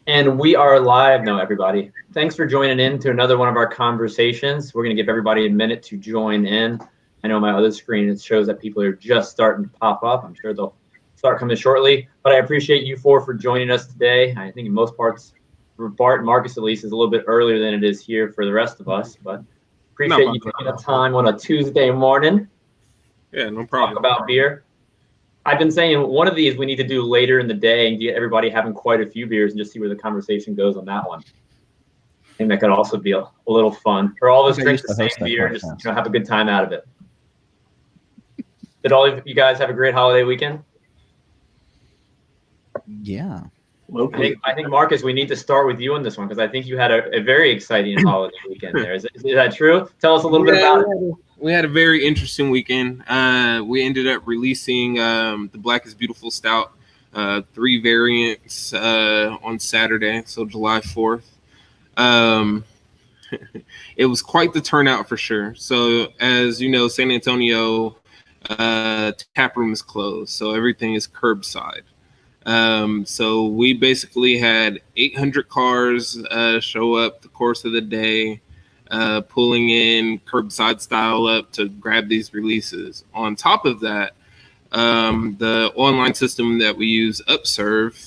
And we are live now, everybody. Thanks for joining in to another one of our conversations. We're going to give everybody a minute to join in. I know my other screen, it shows that people are just starting to pop up. I'm sure they'll start coming shortly. But I appreciate you four for joining us today. I think in most parts, for Bart and Marcus at least, is a little bit earlier than it is here for the rest of us. But appreciate you taking the time on a Tuesday morning. Yeah, no problem. Talk about beer. I've been saying one of these we need to do later in the day and get everybody having quite a few beers and just see where the conversation goes on that one. I think that could also be a little fun. Or all of us drink the same beer and just have a good time out of it. Did all of you guys have a great holiday weekend? Yeah. I think Marcus, we need to start with you on this one because I think you had a very exciting holiday weekend there. Is that true? Tell us a little bit about it. We had a very interesting weekend. We ended up releasing the Black is Beautiful Stout, 3 variants on Saturday, so July 4th. It was quite the turnout for sure. So as you know, San Antonio tap room is closed, so everything is curbside. So we basically had 800 cars show up the course of the day, pulling in curbside style up to grab these releases. On top of that, the online system that we use, Upserve,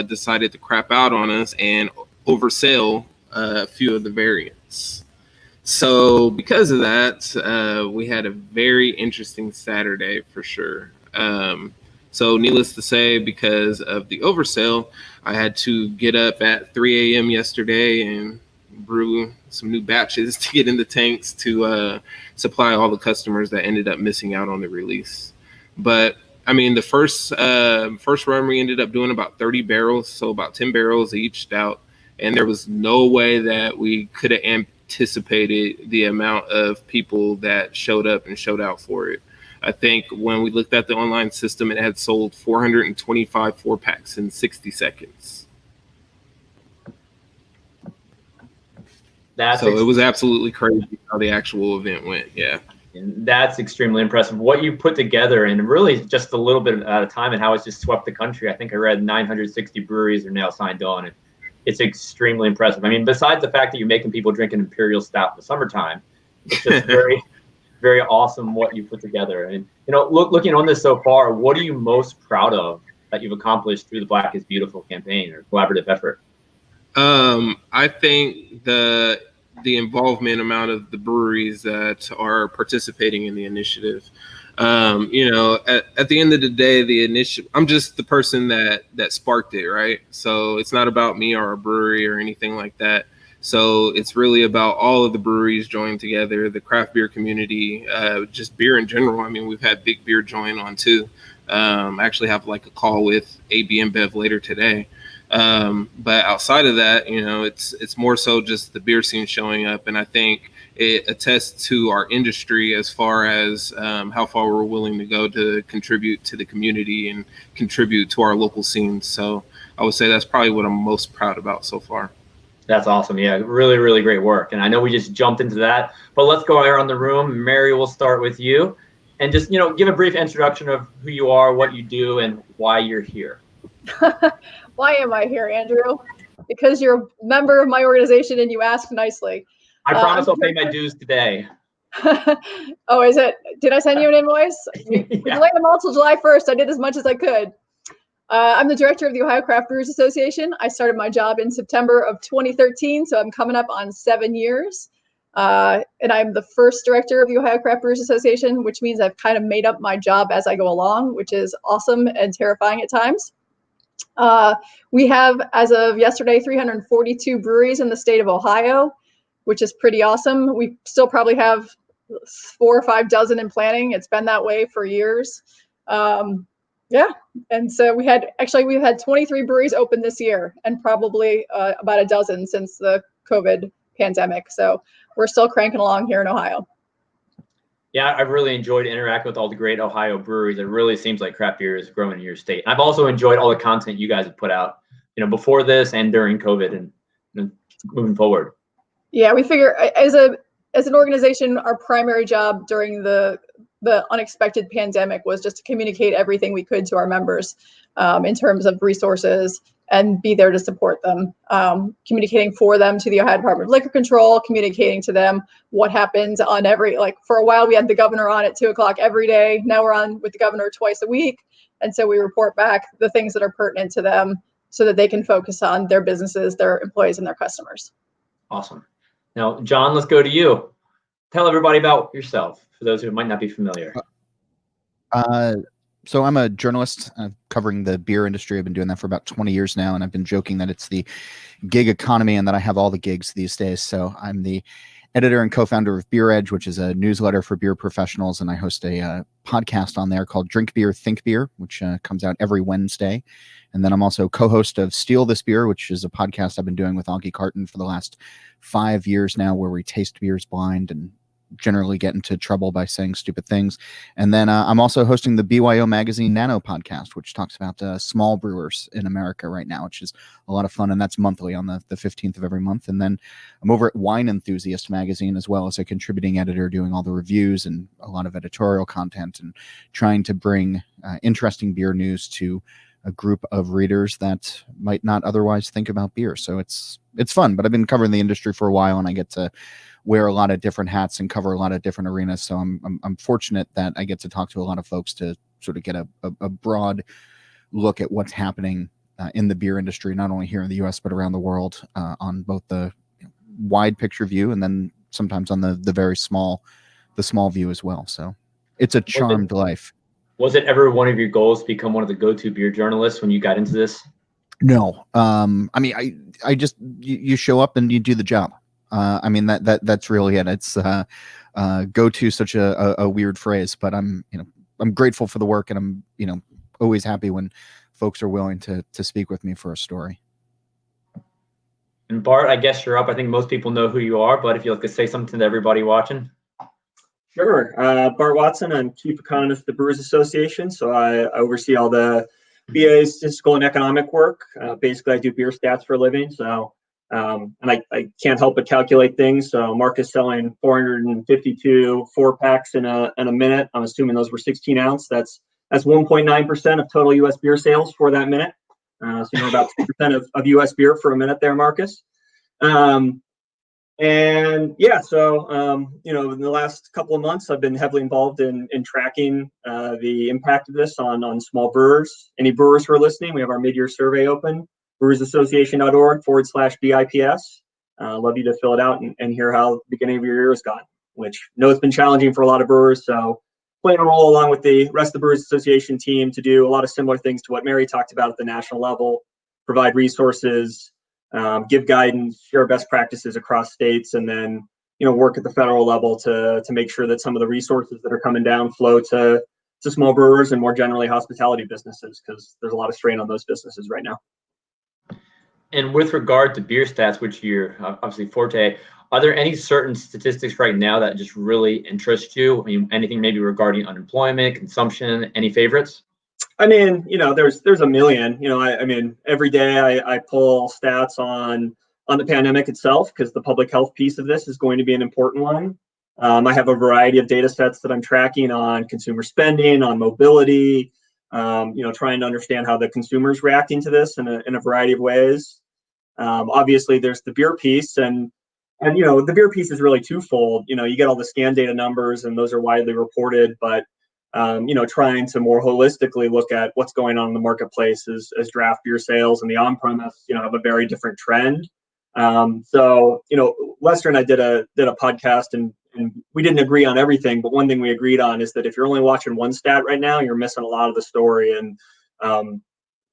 decided to crap out on us and oversell a few of the variants. So because of that, we had a very interesting Saturday for sure. So needless to say, because of the oversell, I had to get up at 3 a.m. yesterday and brew some new batches to get in the tanks to supply all the customers that ended up missing out on the release. But I mean, the first run we ended up doing about 30 barrels, so about 10 barrels each stout, and there was no way that we could have anticipated the amount of people that showed up and showed out for it. I think when we looked at the online system, it had sold 425 4-packs in 60 seconds. So it was absolutely crazy how the actual event went. Yeah. That's extremely impressive. What you put together in really just a little bit at a time and how it's just swept the country. I think I read 960 breweries are now signed on. It's extremely impressive. I mean, besides the fact that you're making people drink an Imperial Stout in the summertime, it's just very, very awesome what you put together. And, looking on this so far, what are you most proud of that you've accomplished through the Black is Beautiful campaign or collaborative effort? I think the involvement amount of the breweries that are participating in the initiative. At the end of the day, I'm just the person that sparked it, right? So it's not about me or a brewery or anything like that. So it's really about all of the breweries joining together, the craft beer community, just beer in general. I mean, we've had Big Beer join on too. I actually have like a call with AB InBev later today. But outside of that, it's more so just the beer scene showing up. And I think it attests to our industry as far as how far we're willing to go to contribute to the community and contribute to our local scene. So I would say that's probably what I'm most proud about so far. That's awesome. Yeah, really, really great work. And I know we just jumped into that, but let's go around the room. Mary, we'll start with you. And just, give a brief introduction of who you are, what you do, and why you're here. Why am I here, Andrew? Because you're a member of my organization and you ask nicely. I promise I'll pay my dues today. Oh, is it? Did I send you an invoice? We delayed them all till July 1st. I did as much as I could. I'm the director of the Ohio Craft Brewers Association. I started my job in September of 2013, so I'm coming up on 7 years. And I'm the first director of the Ohio Craft Brewers Association, which means I've kind of made up my job as I go along, which is awesome and terrifying at times. We have, as of yesterday, 342 breweries in the state of Ohio, which is pretty awesome. We still probably have 4 or 5 dozen in planning. It's been that way for years. And so we've had 23 breweries open this year and probably about a dozen since the COVID pandemic. So we're still cranking along here in Ohio. Yeah, I've really enjoyed interacting with all the great Ohio breweries. It really seems like craft beer is growing in your state. I've also enjoyed all the content you guys have put out, before this and during COVID and moving forward. Yeah, we figure as an organization, our primary job during the unexpected pandemic was just to communicate everything we could to our members in terms of resources, and be there to support them, communicating for them to the Ohio Department of Liquor Control, communicating to them what happens on every, like for a while we had the governor on at 2:00 every day. Now we're on with the governor twice a week. And so we report back the things that are pertinent to them so that they can focus on their businesses, their employees, and their customers. Awesome. Now, John, let's go to you. Tell everybody about yourself for those who might not be familiar. So I'm a journalist covering the beer industry. I've been doing that for about 20 years now, and I've been joking that it's the gig economy and that I have all the gigs these days. So I'm the editor and co-founder of Beer Edge, which is a newsletter for beer professionals, and I host a podcast on there called Drink Beer, Think Beer, which comes out every Wednesday. And then I'm also co-host of Steal This Beer, which is a podcast I've been doing with Augie Carton for the last 5 years now, where we taste beers blind and generally get into trouble by saying stupid things. And then I'm also hosting the BYO Magazine Nano podcast, which talks about small brewers in America right now, which is a lot of fun. And that's monthly on the 15th of every month. And then I'm over at Wine Enthusiast magazine as well as a contributing editor, doing all the reviews and a lot of editorial content and trying to bring interesting beer news to a group of readers that might not otherwise think about beer. So it's fun, but I've been covering the industry for a while and I get to wear a lot of different hats and cover a lot of different arenas. So I'm fortunate that I get to talk to a lot of folks to sort of get a broad look at what's happening in the beer industry, not only here in the US, but around the world on both the wide picture view and then sometimes on the very small view as well. So it's a charmed life. Was it ever one of your goals to become one of the go-to beer journalists when you got into this? No. I mean, I just, you show up and you do the job. I mean, that's really it. It's go to such a weird phrase, but I'm grateful for the work, and I'm always happy when folks are willing to speak with me for a story. And Bart, I guess you're up. I think most people know who you are, but if you'd like to say something to everybody watching. Sure. Bart Watson. I'm Chief Economist at the Brewers Association. So I oversee all the BA's statistical and economic work. Basically, I do beer stats for a living. So and I can't help but calculate things. So Mark is selling 452 4-packs in a minute. I'm assuming those were 16 ounce. That's 1.9% of total U.S. beer sales for that minute. So about 2% of U.S. beer for a minute there, Marcus. And yeah, so in the last couple of months, I've been heavily involved in tracking the impact of this on small brewers. Any brewers who are listening, we have our mid-year survey open, brewersassociation.org/BIPS. Love you to fill it out and hear how the beginning of your year has gone, which I know it's been challenging for a lot of brewers. So playing a role along with the rest of the Brewers Association team to do a lot of similar things to what Mary talked about at the national level, provide resources, give guidance, share best practices across states, and then work at the federal level to make sure that some of the resources that are coming down flow to small brewers and more generally hospitality businesses, because there's a lot of strain on those businesses right now. And with regard to beer stats, which you're obviously forte, are there any certain statistics right now that just really interest you? I mean, anything maybe regarding unemployment, consumption, any favorites? I mean, there's a million. I mean, every day I pull stats on the pandemic itself, because the public health piece of this is going to be an important one. I have a variety of data sets that I'm tracking on consumer spending, on mobility, trying to understand how the consumer's reacting to this in a variety of ways. Obviously, there's the beer piece, and the beer piece is really twofold. You get all the scan data numbers, and those are widely reported, but trying to more holistically look at what's going on in the marketplace as draft beer sales and the on-premise, have a very different trend. So Lester and I did a podcast, and we didn't agree on everything, but one thing we agreed on is that if you're only watching one stat right now, you're missing a lot of the story. And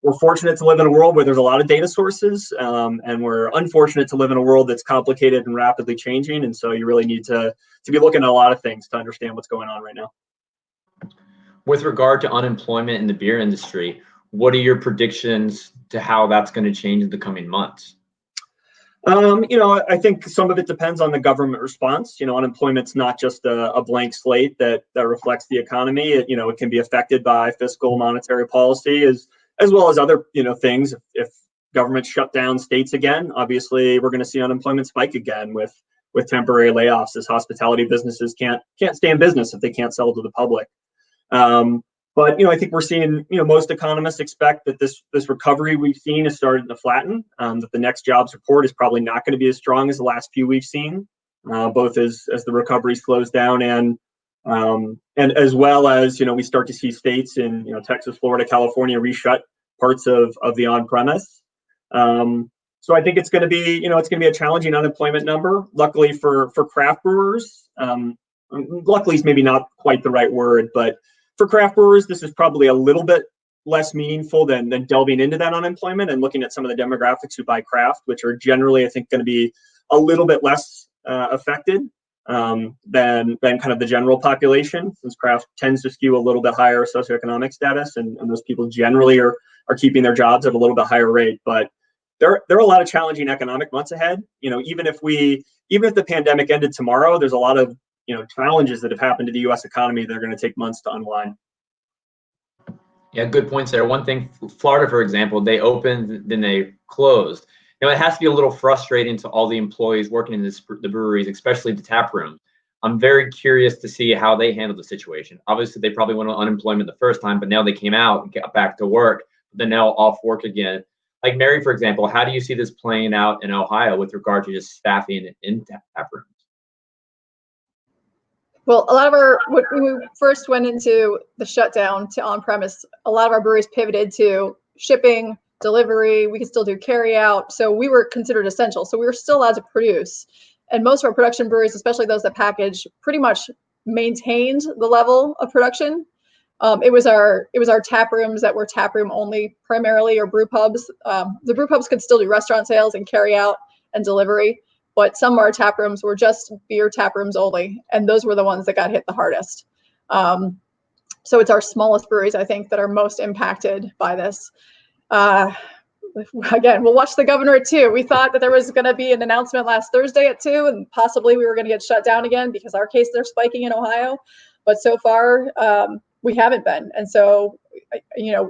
we're fortunate to live in a world where there's a lot of data sources, and we're unfortunate to live in a world that's complicated and rapidly changing. And so you really need to be looking at a lot of things to understand what's going on right now. With regard to unemployment in the beer industry, what are your predictions to how that's going to change in the coming months? I think some of it depends on the government response. Unemployment's not just a blank slate that reflects the economy. It can be affected by fiscal monetary policy as well as other, things. If government shut down states again, obviously we're going to see unemployment spike again with temporary layoffs, as hospitality businesses can't stay in business if they can't sell to the public. But I think we're seeing, most economists expect that this recovery we've seen is starting to flatten. That the next jobs report is probably not going to be as strong as the last few we've seen, both as the recovery slows down and as well as we start to see states in Texas, Florida, California reshut parts of the on-premise. So I think it's going to be a challenging unemployment number. Luckily for craft brewers, luckily is maybe not quite the right word, but for craft brewers, this is probably a little bit less meaningful than delving into that unemployment and looking at some of the demographics who buy craft, which are generally, I think, going to be a little bit less affected than kind of the general population, since craft tends to skew a little bit higher socioeconomic status, and those people generally are keeping their jobs at a little bit higher rate. But there are a lot of challenging economic months ahead. Even if the pandemic ended tomorrow, there's a lot of challenges that have happened to the U.S. economy that are going to take months to unwind. Yeah, good points there. One thing, Florida, for example, they opened, then they closed. It has to be a little frustrating to all the employees working in the breweries, especially the tap room. I'm very curious to see how they handle the situation. Obviously, they probably went on unemployment the first time, but now they came out and got back to work. They're now off work again. Like Mary, for example, how do you see this playing out in Ohio with regard to just staffing in tap rooms? Well, when we first went into the shutdown to on-premise, a lot of our breweries pivoted to shipping, delivery. We could still do carry out. So we were considered essential. So we were still allowed to produce. And most of our production breweries, especially those that package, pretty much maintained the level of production. It was our tap rooms that were tap room only primarily, or brew pubs. The brew pubs could still do restaurant sales and carry out and delivery, but some of our tap rooms were just beer tap rooms only, and those were the ones that got hit the hardest. So it's our smallest breweries, I think, that are most impacted by this. Again, we'll watch the governor at 2. We thought that there was going to be an announcement last Thursday at 2, and possibly we were going to get shut down again because our cases are spiking in Ohio. But so far, we haven't been. And so,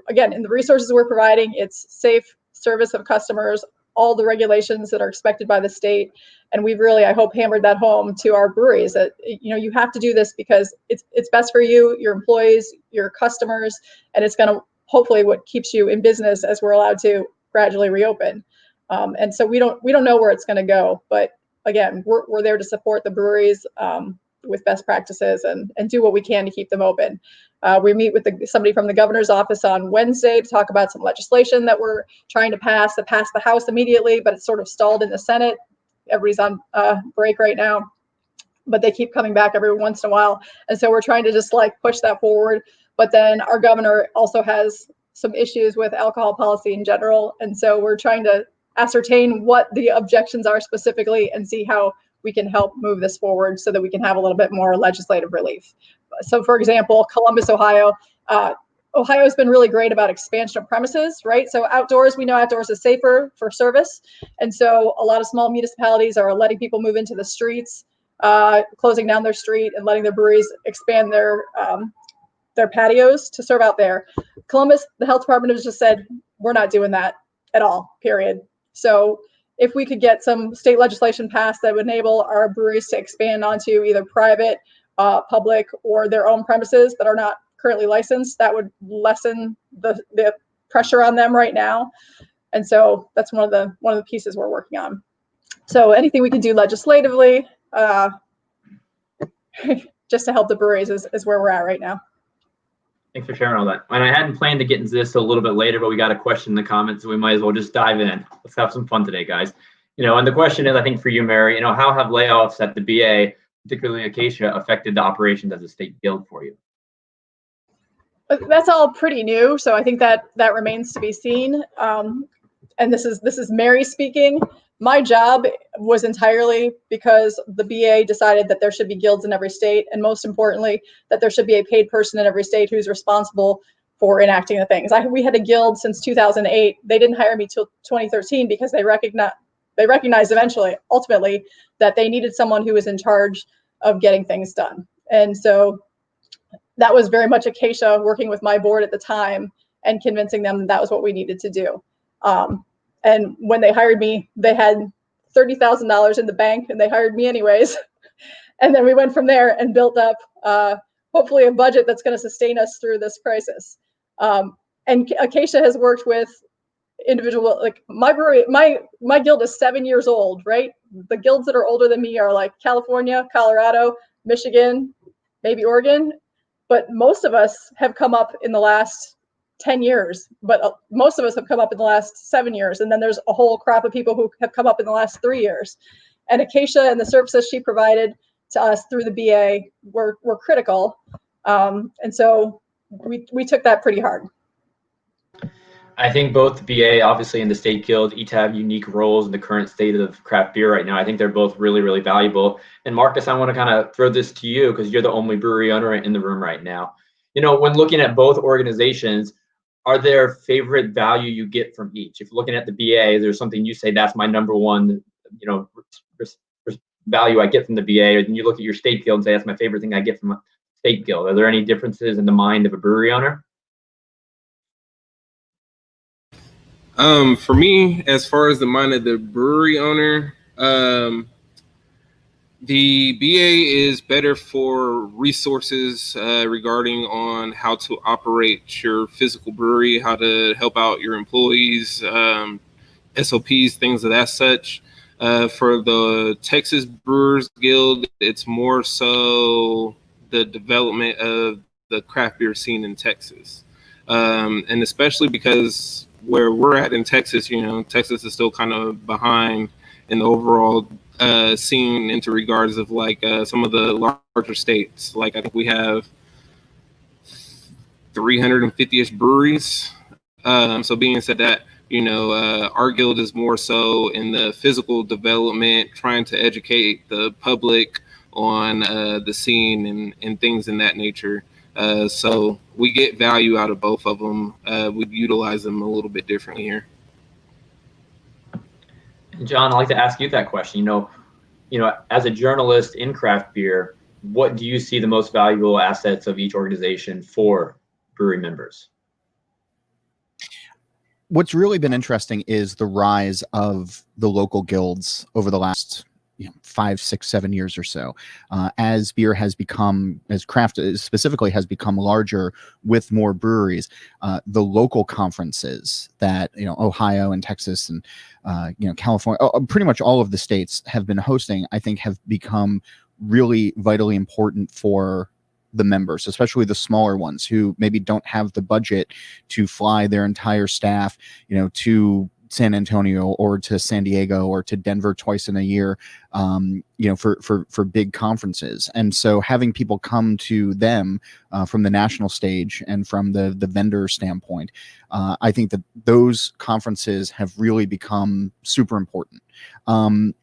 again, in the resources we're providing, it's safe service of customers, all the regulations that are expected by the state. And we've really, I hope, hammered that home to our breweries that, you have to do this because it's best for you, your employees, your customers, and it's going to hopefully what keeps you in business as we're allowed to gradually reopen. And so we don't know where it's going to go, but again, we're there to support the breweries with best practices and do what we can to keep them open. We meet with somebody from the governor's office on Wednesday to talk about some legislation that we're trying to pass that passed the House immediately, but it's sort of stalled in the Senate. Everybody's on break right now, but they keep coming back every once in a while. And so we're trying to just push that forward. But then our governor also has some issues with alcohol policy in general. And so we're trying to ascertain what the objections are specifically and see how we can help move this forward so that we can have a little bit more legislative relief. So for example, Columbus, Ohio, Ohio has been really great about expansion of premises, right? So outdoors, we know outdoors is safer for service. And so a lot of small municipalities are letting people move into the streets, closing down their street and letting their breweries expand their patios to serve out there. Columbus, the health department has just said, we're not doing that at all, period. So if we could get some state legislation passed that would enable our breweries to expand onto either private, public, or their own premises that are not currently licensed, that would lessen the pressure on them right now. And so that's one of the pieces we're working on. So anything we can do legislatively, just to help the breweries is where we're at right now. Thanks for sharing all that. And I hadn't planned to get into this a little bit later, but we got a question in the comments, so we might as well just dive in. Let's have some fun today, guys. And the question is, I think for you, Mary, how have layoffs at the BA, particularly Acacia, affected the operations as a state guild for you? That's all pretty new, so I think that remains to be seen. And this is Mary speaking. My job was entirely because the BA decided that there should be guilds in every state, and most importantly, that there should be a paid person in every state who's responsible for enacting the things. We had a guild since 2008. They didn't hire me till 2013 because they recognized ultimately, that they needed someone who was in charge of getting things done. And so that was very much Acacia working with my board at the time and convincing them that was what we needed to do. And when they hired me, they had $30,000 in the bank, and they hired me anyways. And then we went from there and built up hopefully a budget that's going to sustain us through this crisis. And Acacia has worked with individual, like my brewery, my guild is 7 years old, right? The guilds that are older than me are like California, Colorado, Michigan, maybe Oregon, but most of us have come up in the last 10 years, but most of us have come up in the last 7 years. And then there's a whole crop of people who have come up in the last 3 years. And Acacia and the services she provided to us through the BA were critical. And so we took that pretty hard. I think both the BA, obviously, and the State Guild each have unique roles in the current state of craft beer right now. I think they're both really, really valuable. And Marcus, I want to kind of throw this to you because you're the only brewery owner in the room right now. You know, when looking at both organizations, are there favorite value you get from each? If you're looking at the BA, is there something you say that's my number one, you know, value I get from the BA? Or then you look at your State Guild and say that's my favorite thing I get from a State Guild. Are there any differences in the mind of a brewery owner? For me, as far as the mind of the brewery owner, the BA is better for resources regarding on how to operate your physical brewery, how to help out your employees, SOPs, things of that such. For the Texas Brewers Guild, it's more so the development of the craft beer scene in Texas. And especially because where we're at in Texas, you know, Texas is still kind of behind in the overall scene into regards of like some of the larger states. Like I think we have 350-ish breweries. So being said that, you know, our guild is more so in the physical development, trying to educate the public on the scene and things in that nature. So we get value out of both of them. We utilize them a little bit differently here. John, I'd like to ask you that question. You know, as a journalist in craft beer, what do you see the most valuable assets of each organization for brewery members? What's really been interesting is the rise of the local guilds over the last 5, 6, 7 years or so, as beer has become, as craft specifically has become larger with more breweries. The local conferences that Ohio and Texas and California, pretty much all of the states have been hosting, I think, have become really vitally important for the members, especially the smaller ones who maybe don't have the budget to fly their entire staff, to San Antonio or to San Diego or to Denver twice in a year, for big conferences. And so having people come to them from the national stage and from the vendor standpoint, I think that those conferences have really become super important. And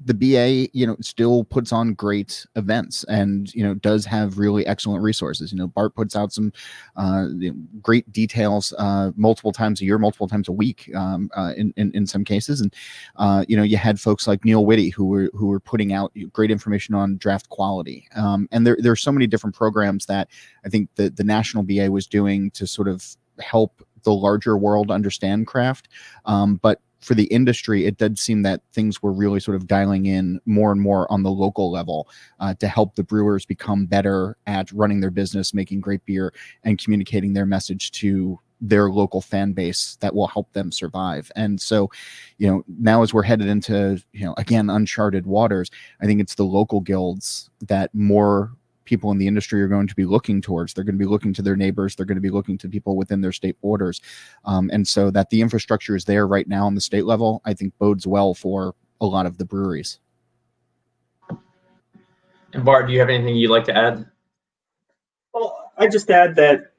the BA, still puts on great events and, does have really excellent resources. Bart puts out some great details multiple times a year, multiple times a week in some cases. And, you had folks like Neil Whitty who were putting out great information on draft quality. And there's so many different programs that I think the National BA was doing to sort of help the larger world understand craft. But for the industry, it did seem that things were really sort of dialing in more and more on the local level to help the brewers become better at running their business, making great beer, and communicating their message to their local fan base that will help them survive. And so, now as we're headed into, again, uncharted waters, I think it's the local guilds that more people in the industry are going to be looking towards. They're going to be looking to their neighbors. They're going to be looking to people within their state borders. And so that the infrastructure is there right now on the state level, I think bodes well for a lot of the breweries. And Bart, do you have anything you'd like to add? Well, I just add that,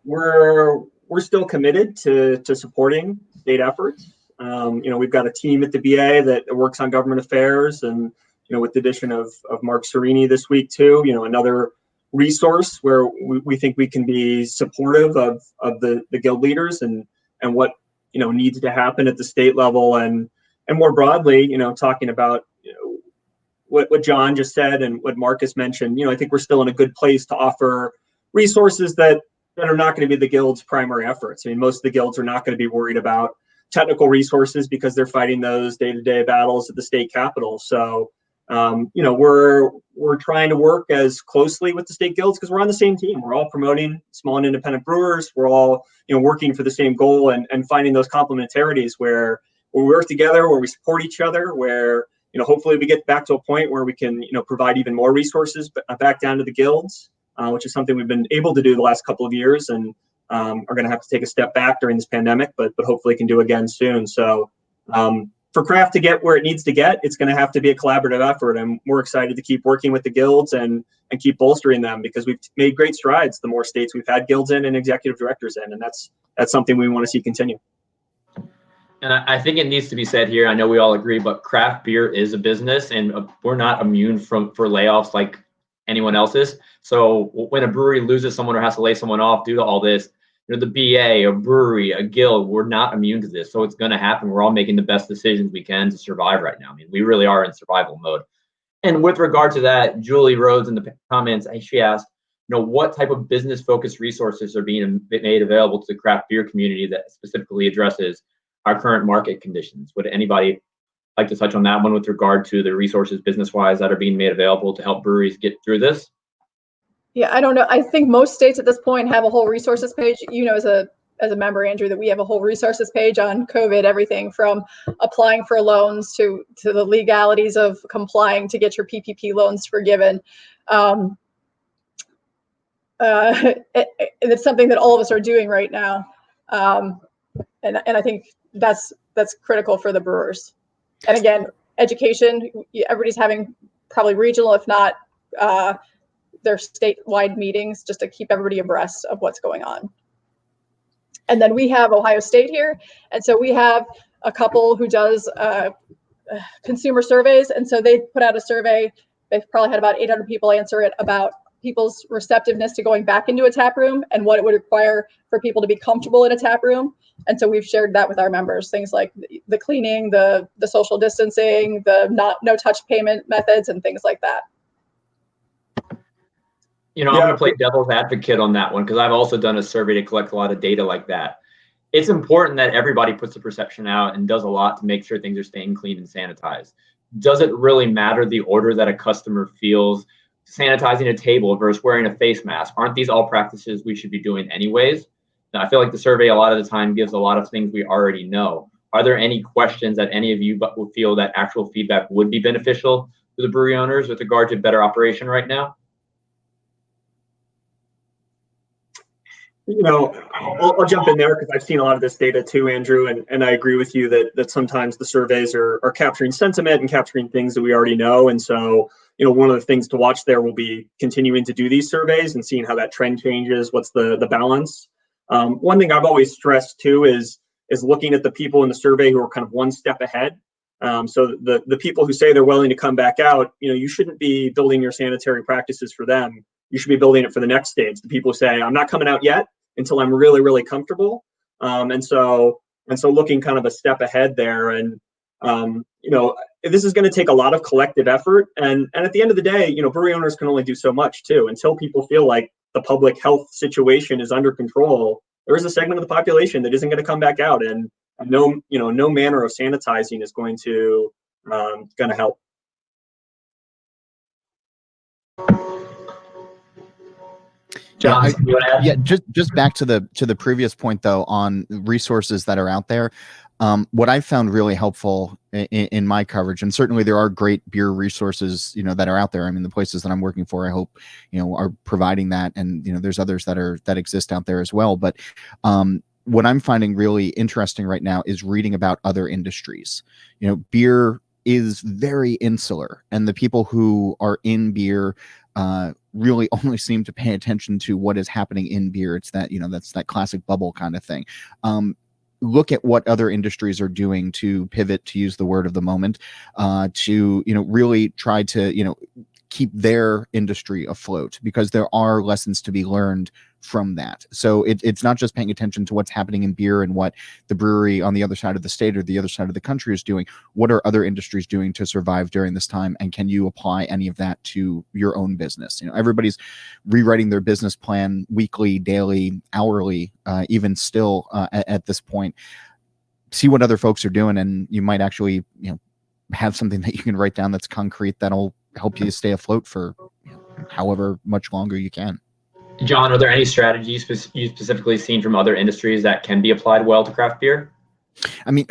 we're still committed to supporting state efforts. We've got a team at the BA that works on government affairs, and with the addition of Mark Serini this week too, another resource where we think we can be supportive of the guild leaders and what needs to happen at the state level, and more broadly, talking about what John just said and what Marcus mentioned. I think we're still in a good place to offer resources that are not going to be the guild's primary efforts. I mean, most of the guilds are not going to be worried about technical resources because they're fighting those day-to-day battles at the state capitol. So we're trying to work as closely with the state guilds because we're on the same team. We're all promoting small and independent brewers. We're all working for the same goal and finding those complementarities where we work together, where we support each other, where hopefully we get back to a point where we can provide even more resources back down to the guilds, which is something we've been able to do the last couple of years and are going to have to take a step back during this pandemic, but hopefully can do again soon. So for craft to get where it needs to get, it's going to have to be a collaborative effort. And we're excited to keep working with the guilds and keep bolstering them because we've made great strides the more states we've had guilds in and executive directors in. And that's something we want to see continue. And I think it needs to be said here, I know we all agree, but craft beer is a business and we're not immune for layoffs like anyone else is. So when a brewery loses someone or has to lay someone off due to all this, the BA, a brewery, a guild, we're not immune to this. So it's going to happen. We're all making the best decisions we can to survive right now. I mean, we really are in survival mode. And with regard to that, Julie Rhodes in the comments, she asked, what type of business-focused resources are being made available to the craft beer community that specifically addresses our current market conditions? Would anybody like to touch on that one with regard to the resources business-wise that are being made available to help breweries get through this? Yeah, I don't know. I think most states at this point have a whole resources page. As a member, Andrew, that we have a whole resources page on COVID, everything from applying for loans to the legalities of complying to get your PPP loans forgiven. It's something that all of us are doing right now, and I think that's critical for the brewers. And again, education. Everybody's having probably regional, if not their statewide meetings, just to keep everybody abreast of what's going on. And then we have Ohio State here, and so we have a couple who does consumer surveys, and so they put out a survey. They've probably had about 800 people answer it about people's receptiveness to going back into a tap room and what it would require for people to be comfortable in a tap room. And so we've shared that with our members, things like the cleaning, the social distancing, the no touch payment methods, and things like that. I'm going to play devil's advocate on that one because I've also done a survey to collect a lot of data like that. It's important that everybody puts the perception out and does a lot to make sure things are staying clean and sanitized. Does it really matter the order that a customer feels? Sanitizing a table versus wearing a face mask, aren't these all practices we should be doing anyways? Now, I feel like the survey a lot of the time gives a lot of things we already know. Are there any questions that any of you would feel that actual feedback would be beneficial to the brewery owners with regard to better operation right now? I'll jump in there because I've seen a lot of this data too, Andrew, and I agree with you that sometimes the surveys are capturing sentiment and capturing things that we already know. And so, one of the things to watch there will be continuing to do these surveys and seeing how that trend changes. What's the balance? One thing I've always stressed too is looking at the people in the survey who are kind of one step ahead. So the people who say they're willing to come back out, you shouldn't be building your sanitary practices for them. You should be building it for the next stage. The people who say, I'm not coming out yet until I'm really, really comfortable. And so looking kind of a step ahead there. And, this is going to take a lot of collective effort. And at the end of the day, brewery owners can only do so much too. Until people feel like the public health situation is under control, there is a segment of the population that isn't going to come back out. And no manner of sanitizing is going to help. John, just back to the previous point though on resources that are out there. What I found really helpful in my coverage, and certainly there are great beer resources, that are out there. I mean, the places that I'm working for, I hope, are providing that, and there's others that exist out there as well. But what I'm finding really interesting right now is reading about other industries. Beer is very insular, and the people who are in beer really only seem to pay attention to what is happening in beer. It's that, that's that classic bubble kind of thing. Look at what other industries are doing to pivot, to use the word of the moment, to, really try to, keep their industry afloat, because there are lessons to be learned from that. So it's not just paying attention to what's happening in beer and what the brewery on the other side of the state or the other side of the country is doing. What are other industries doing to survive during this time? And can you apply any of that to your own business? Everybody's rewriting their business plan weekly, daily, hourly, even still at this point. See what other folks are doing, and you might actually, have something that you can write down that's concrete that'll help you stay afloat for however much longer you can. John, are there any strategies you specifically seen from other industries that can be applied well to craft beer? I mean,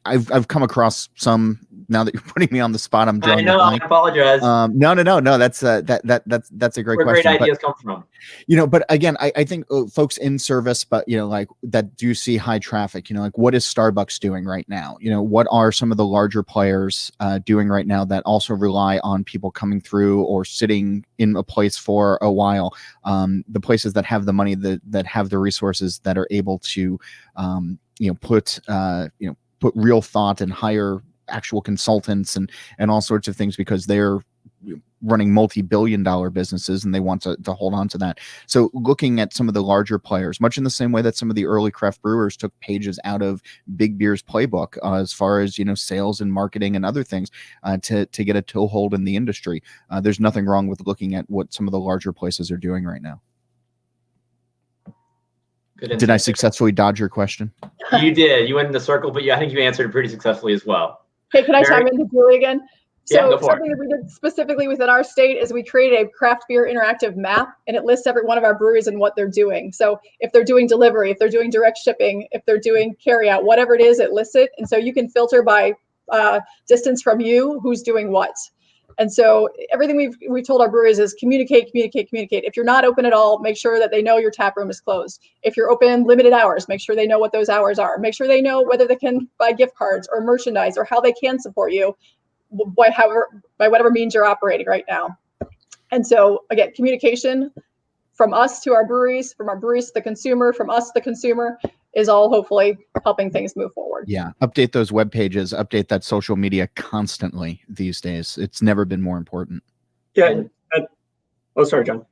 I've come across some. Now that you're putting me on the spot, I'm drawing. I know. I apologize. No. That's a great Where question. great ideas come from. But again, I think folks in service, but like that do see high traffic. Like what is Starbucks doing right now? What are some of the larger players doing right now that also rely on people coming through or sitting in a place for a while? The places that have the money, that have the resources, that are able to put real thought and hire actual consultants and all sorts of things, because they're running multi-billion-dollar businesses and they want to hold on to that. So looking at some of the larger players, much in the same way that some of the early craft brewers took pages out of Big Beer's playbook as far as sales and marketing and other things to get a toehold in the industry. There's nothing wrong with looking at what some of the larger places are doing right now. Did I successfully dodge your question? You did. You went in the circle, but I think you answered it pretty successfully as well. Hey, can I chime in to Julie again? Yeah, So go for something that we did specifically within our state is we created a craft beer interactive map, and it lists every one of our breweries and what they're doing. So if they're doing delivery, if they're doing direct shipping, if they're doing carry out, whatever it is, it lists it. And so you can filter by distance from you who's doing what. And so everything we've told our breweries is communicate. If you're not open at all, make sure that they know your tap room is closed. If you're open limited hours, make sure they know what those hours are. Make sure they know whether they can buy gift cards or merchandise or how they can support you by whatever means you're operating right now. And so again, communication from us to our breweries, from our breweries to the consumer, from us to the consumer, is all hopefully helping things move forward. Yeah. Update those web pages, update that social media constantly these days. It's never been more important. Yeah. Oh, sorry, John.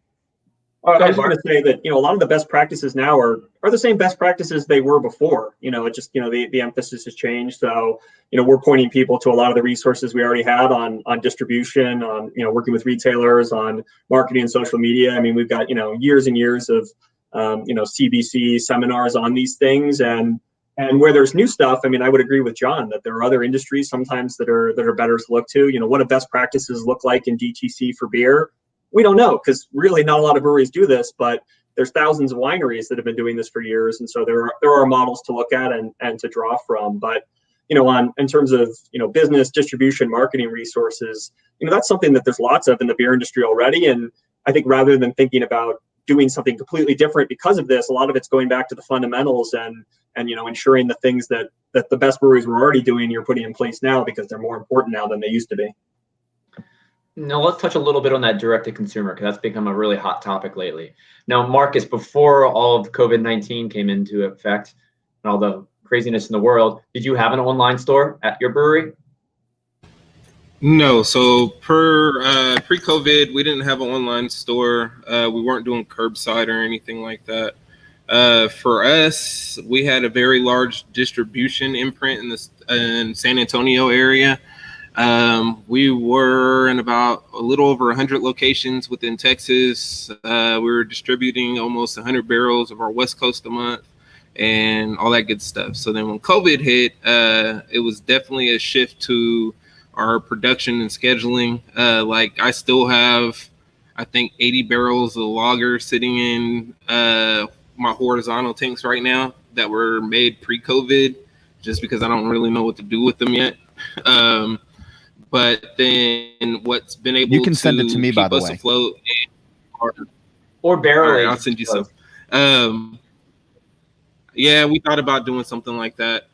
I was going to say that, a lot of the best practices now are the same best practices they were before. It just, the emphasis has changed. So, we're pointing people to a lot of the resources we already had on distribution, on, working with retailers, on marketing and social media. I mean, we've got, years and years of, CBC seminars on these things. And where there's new stuff, I mean, I would agree with John that there are other industries sometimes that are better to look to. What do best practices look like in DTC for beer? We don't know, because really not a lot of breweries do this, but there's thousands of wineries that have been doing this for years. And so there are models to look at and to draw from. But, in terms of, business, distribution, marketing resources, that's something that there's lots of in the beer industry already. And I think rather than thinking about doing something completely different because of this, a lot of it's going back to the fundamentals and ensuring the things that the best breweries were already doing, you're putting in place now because they're more important now than they used to be. Now, let's touch a little bit on that direct-to-consumer, because that's become a really hot topic lately. Now, Marcus, before all of COVID-19 came into effect and all the craziness in the world, did you have an online store at your brewery? No. So pre-COVID, we didn't have an online store. We weren't doing curbside or anything like that. For us, we had a very large distribution imprint in San Antonio area. We were in about a little over 100 locations within Texas. We were distributing almost 100 barrels of our West Coast a month and all that good stuff. So then when COVID hit, it was definitely a shift to our production and scheduling. Like I still have, I think, 80 barrels of lager sitting in my horizontal tanks right now that were made pre-COVID, just because I don't really know what to do with them yet. But then what's been able you can send it to me, by the way, afloat or barrel aged. I'll send you some. Yeah, we thought about doing something like that.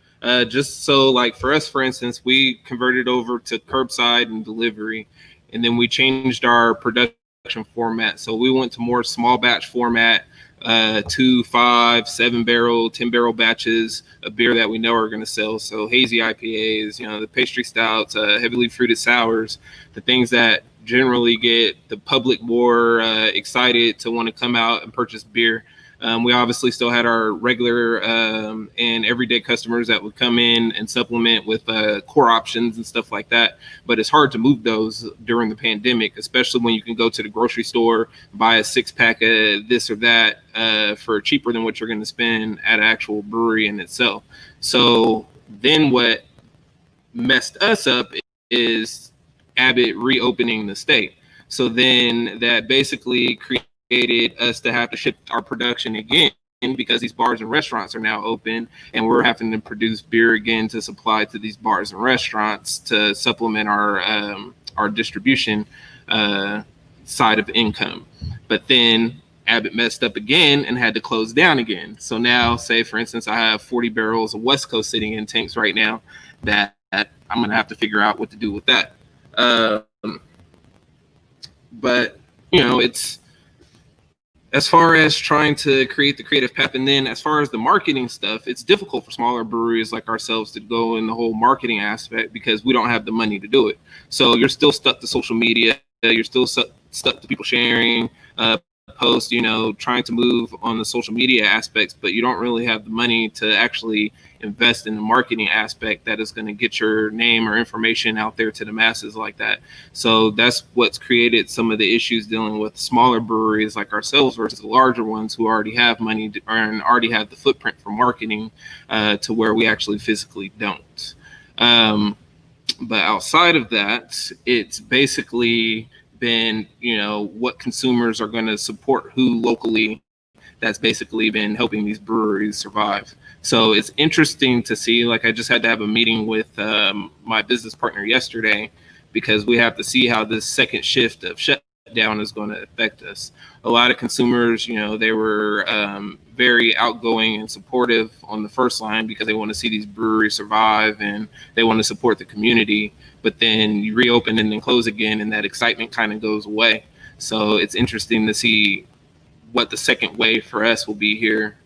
Just so, like for us, for instance, we converted over to curbside and delivery, and then we changed our production format. So we went to more small batch format, 2, 5, 7 barrel, 10 barrel batches of beer that we know are going to sell. So hazy IPAs, the pastry stouts, heavily fruited sours, the things that generally get the public more excited to want to come out and purchase beer. We obviously still had our regular and everyday customers that would come in and supplement with core options and stuff like that. But it's hard to move those during the pandemic, especially when you can go to the grocery store, buy a 6-pack of this or that for cheaper than what you're going to spend at an actual brewery in itself. So then what messed us up is Abbott reopening the state. So then that basically created us to have to shift our production again, because these bars and restaurants are now open, and we're having to produce beer again to supply to these bars and restaurants to supplement our distribution side of income. But then Abbott messed up again and had to close down again. So now, say for instance, I have 40 barrels of West Coast sitting in tanks right now that I'm gonna have to figure out what to do with that. But it's, as far as trying to create the creative path, and then as far as the marketing stuff, it's difficult for smaller breweries like ourselves to go in the whole marketing aspect because we don't have the money to do it. So you're still stuck to social media. You're still stuck to people sharing posts, trying to move on the social media aspects, but you don't really have the money to actually invest in the marketing aspect that is going to get your name or information out there to the masses like that. So that's what's created some of the issues dealing with smaller breweries like ourselves versus the larger ones who already have money and already have the footprint for marketing to where we actually physically don't. But outside of that, it's basically been, what consumers are going to support who locally. That's basically been helping these breweries survive. So it's interesting to see, like I just had to have a meeting with my business partner yesterday because we have to see how this second shift of shutdown is going to affect us. A lot of consumers, they were very outgoing and supportive on the first line because they want to see these breweries survive and they want to support the community. But then you reopen and then close again, and that excitement kind of goes away. So it's interesting to see what the second wave for us will be here,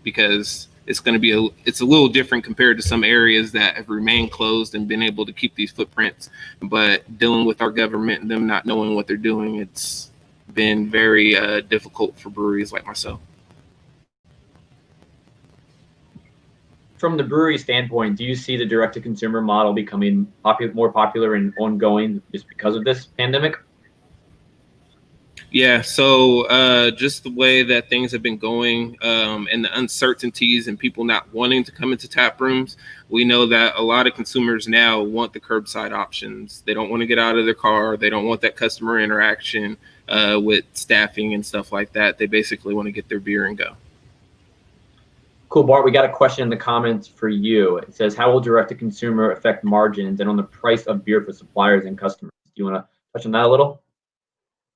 because it's going to be it's a little different compared to some areas that have remained closed and been able to keep these footprints. But dealing with our government and them not knowing what they're doing, it's been very difficult for breweries like myself. From the brewery standpoint, do you see the direct-to-consumer model becoming more popular and ongoing just because of this pandemic? Yeah, so just the way that things have been going and the uncertainties and people not wanting to come into tap rooms, we know that a lot of consumers now want the curbside options. They don't want to get out of their car. They don't want that customer interaction with staffing and stuff like that. They basically want to get their beer and go. Cool, Bart, we got a question in the comments for you. It says, how will direct-to-consumer affect margins and on the price of beer for suppliers and customers? Do you want to touch on that a little?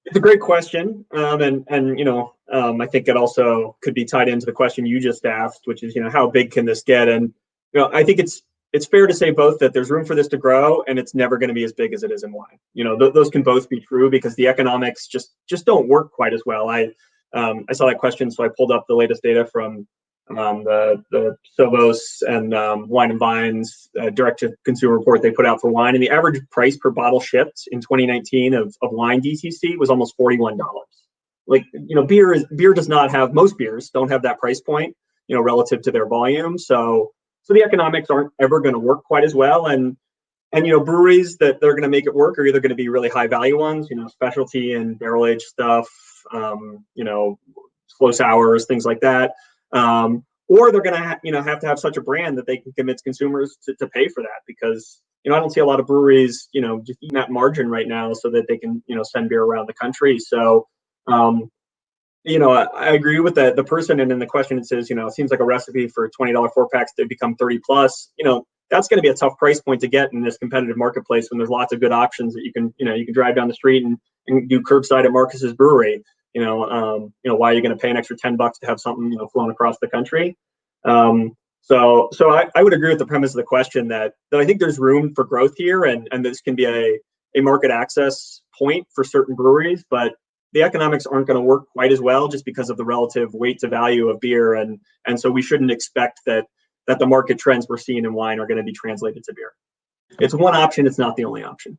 It's a great question, and I think it also could be tied into the question you just asked, which is, how big can this get? And I think it's fair to say both that there's room for this to grow, and it's never going to be as big as it is in wine. Those can both be true because the economics just don't work quite as well. I saw that question, so I pulled up the latest data from the Sovos and Wine and Vine's direct-to-consumer report they put out for wine, and the average price per bottle shipped in 2019 of wine DTC was almost $41. Like, beer does not have, most beers don't have that price point, relative to their volume. So the economics aren't ever going to work quite as well. And breweries that they're going to make it work are either going to be really high value ones, specialty and barrel aged stuff, slow sours, things like that. Or they're going to have to have such a brand that they can convince consumers to pay for that, because I don't see a lot of breweries just eating that margin right now so that they can send beer around the country. So I agree with the person, and in the question it says it seems like a recipe for $20 4-packs to become 30 plus. That's going to be a tough price point to get in this competitive marketplace when there's lots of good options that you can drive down the street and do curbside at Marcus's Brewery. Why are you going to pay an extra $10 to have something flown across the country? So I would agree with the premise of the question that I think there's room for growth here, and this can be a market access point for certain breweries, but the economics aren't going to work quite as well just because of the relative weight to value of beer, and so we shouldn't expect that the market trends we're seeing in wine are going to be translated to beer. It's one option, it's not the only option.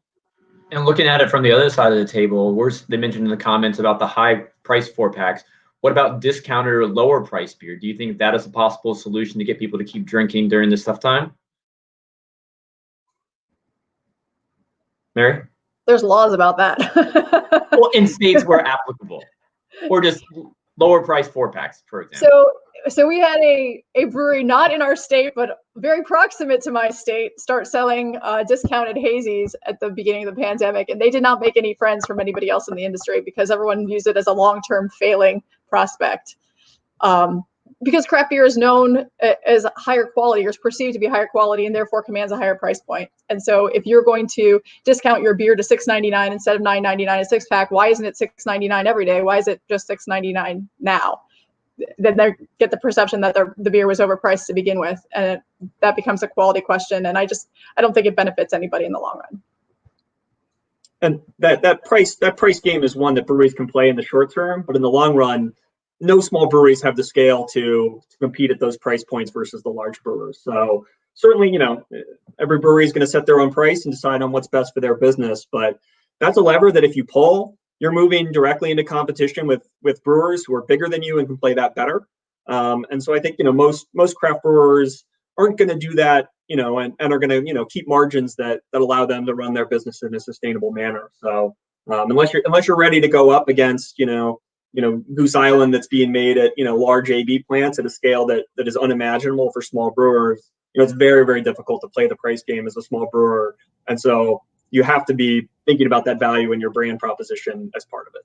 And looking at it from the other side of the table, they mentioned in the comments about the high price 4-packs. What about discounted or lower price beer? Do you think that is a possible solution to get people to keep drinking during this tough time? Mary? There's laws about that. Well, in states where applicable, or just lower price 4-packs, for example. So we had a brewery not in our state, but very proximate to my state, start selling discounted hazies at the beginning of the pandemic. And they did not make any friends from anybody else in the industry because everyone views it as a long-term failing prospect. Because craft beer is known as higher quality or is perceived to be higher quality and therefore commands a higher price point. And so if you're going to discount your beer to $6.99 instead of $9.99 a 6-pack, why isn't it $6.99 every day? Why is it just $6.99 now? Then they get the perception that the beer was overpriced to begin with. And that becomes a quality question. And I don't think it benefits anybody in the long run. And that price game is one that breweries can play in the short term, but in the long run, no small breweries have the scale to compete at those price points versus the large brewers. So certainly, every brewery is going to set their own price and decide on what's best for their business. But that's a lever that if you pull, you're moving directly into competition with brewers who are bigger than you and can play that better. And so I think, most craft brewers aren't going to do that, and are going to, keep margins that allow them to run their business in a sustainable manner. So unless you're ready to go up against, Goose Island that's being made at, large AB plants at a scale that is unimaginable for small brewers, it's very, very difficult to play the price game as a small brewer. And so you have to be thinking about that value in your brand proposition as part of it.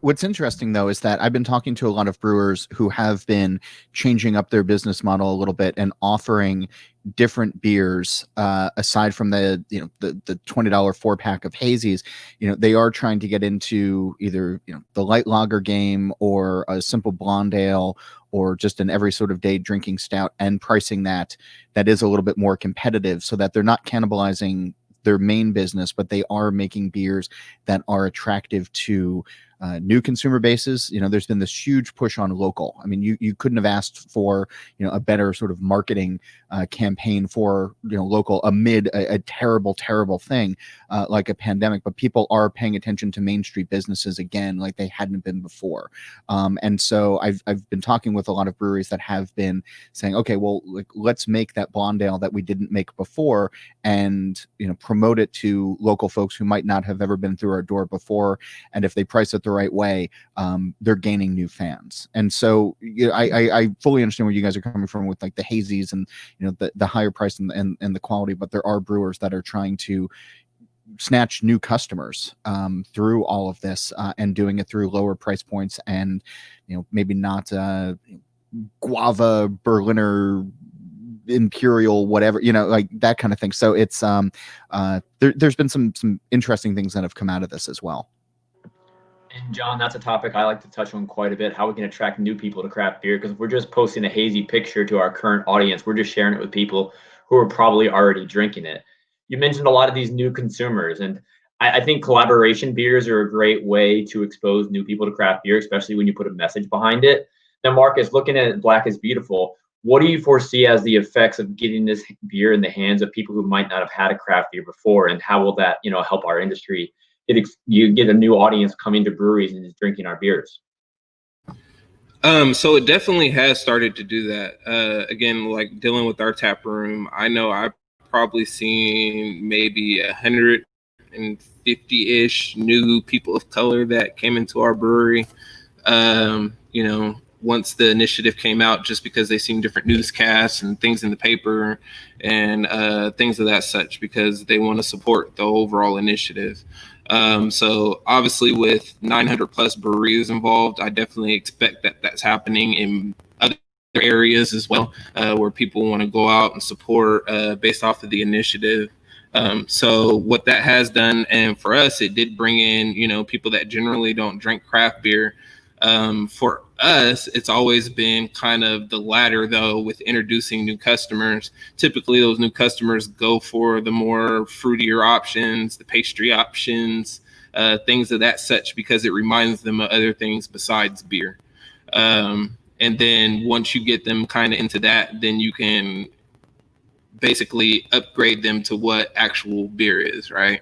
What's interesting, though, is that I've been talking to a lot of brewers who have been changing up their business model a little bit and offering different beers aside from the $20 4-pack of hazies. They are trying to get into either the light lager game or a simple blonde ale or just an every sort of day drinking stout, and pricing that is a little bit more competitive so that they're not cannibalizing their main business, but they are making beers that are attractive to new consumer bases. There's been this huge push on local. I mean, you couldn't have asked for a better sort of marketing campaign for local amid a terrible thing like a pandemic. But people are paying attention to Main Street businesses again, like they hadn't been before. And so I've been talking with a lot of breweries that have been saying, okay, well, let's make that blonde ale that we didn't make before, and promote it to local folks who might not have ever been through our door before. And if they price it the right way, they're gaining new fans. And so I fully understand where you guys are coming from with like the hazies and the higher price and the quality, but there are brewers that are trying to snatch new customers through all of this and doing it through lower price points and maybe not guava Berliner Imperial, whatever, like that kind of thing. So it's there's been some interesting things that have come out of this as well. And John, that's a topic I like to touch on quite a bit, how we can attract new people to craft beer, because if we're just posting a hazy picture to our current audience, we're just sharing it with people who are probably already drinking it. You mentioned a lot of these new consumers, and I think collaboration beers are a great way to expose new people to craft beer, especially when you put a message behind it. Now, Marcus, looking at Black is Beautiful, what do you foresee as the effects of getting this beer in the hands of people who might not have had a craft beer before, and how will that help our industry? You get a new audience coming to breweries and just drinking our beers. So it definitely has started to do that. Again, like dealing with our tap room, I know I've probably seen maybe 150-ish new people of color that came into our brewery. Once the initiative came out, just because they seen different newscasts and things in the paper and things of that such, because they want to support the overall initiative. So obviously with 900 plus breweries involved, I definitely expect that that's happening in other areas as well, where people want to go out and support based off of the initiative. So what that has done, and for us, it did bring in, people that generally don't drink craft beer. For us, it's always been kind of the latter, though, with introducing new customers. Typically, those new customers go for the more fruitier options, the pastry options, things of that such, because it reminds them of other things besides beer. And then once you get them kind of into that, then you can basically upgrade them to what actual beer is, right?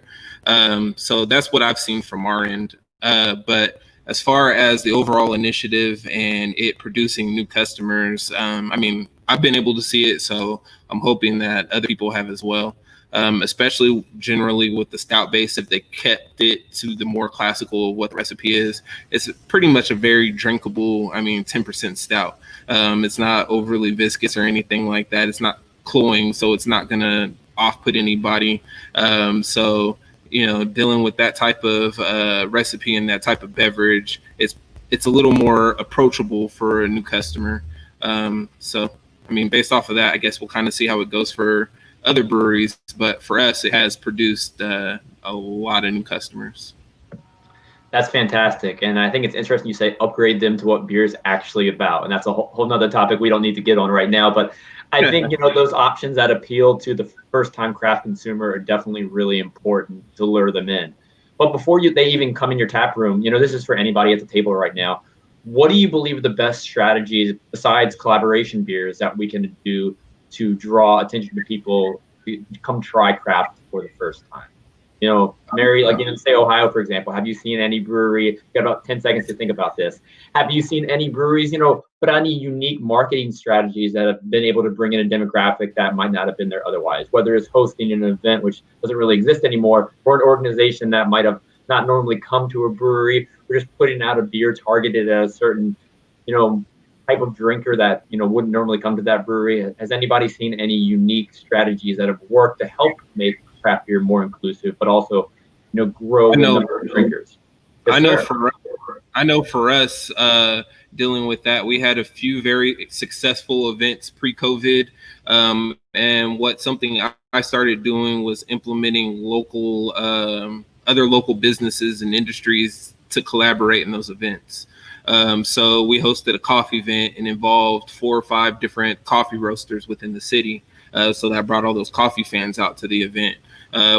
So that's what I've seen from our end. But as far as the overall initiative and it producing new customers, I've been able to see it, so I'm hoping that other people have as well. especially generally with the stout base. If they kept it to the more classical of what the recipe is, it's pretty much a very drinkable, 10% stout. It's not overly viscous or anything like that. It's not cloying, so it's not going to off-put anybody. So, dealing with that type of recipe and that type of beverage, it's a little more approachable for a new customer. So, based off of that, I guess we'll kind of see how it goes for other breweries. But for us, it has produced a lot of new customers. That's fantastic. And I think it's interesting you say upgrade them to what beer is actually about. And that's a whole nother topic we don't need to get on right now. But I think, those options that appeal to the first-time craft consumer are definitely really important to lure them in. But before they even come in your tap room, this is for anybody at the table right now. What do you believe are the best strategies besides collaboration beers that we can do to draw attention to people to come try craft for the first time? Mary, say Ohio, for example, have you seen any brewery, you got about 10 seconds to think about this. Have you seen any breweries, put on any unique marketing strategies that have been able to bring in a demographic that might not have been there otherwise, whether it's hosting an event, which doesn't really exist anymore, or an organization that might have not normally come to a brewery, or just putting out a beer targeted at a certain, type of drinker that, wouldn't normally come to that brewery? Has anybody seen any unique strategies that have worked to help make craft beer more inclusive, but also, grow the number of drinkers? I know for us, dealing with that, we had a few very successful events pre-COVID, and something I started doing was implementing local, other local businesses and industries to collaborate in those events. So we hosted a coffee event and involved 4 or 5 different coffee roasters within the city. So that brought all those coffee fans out to the event.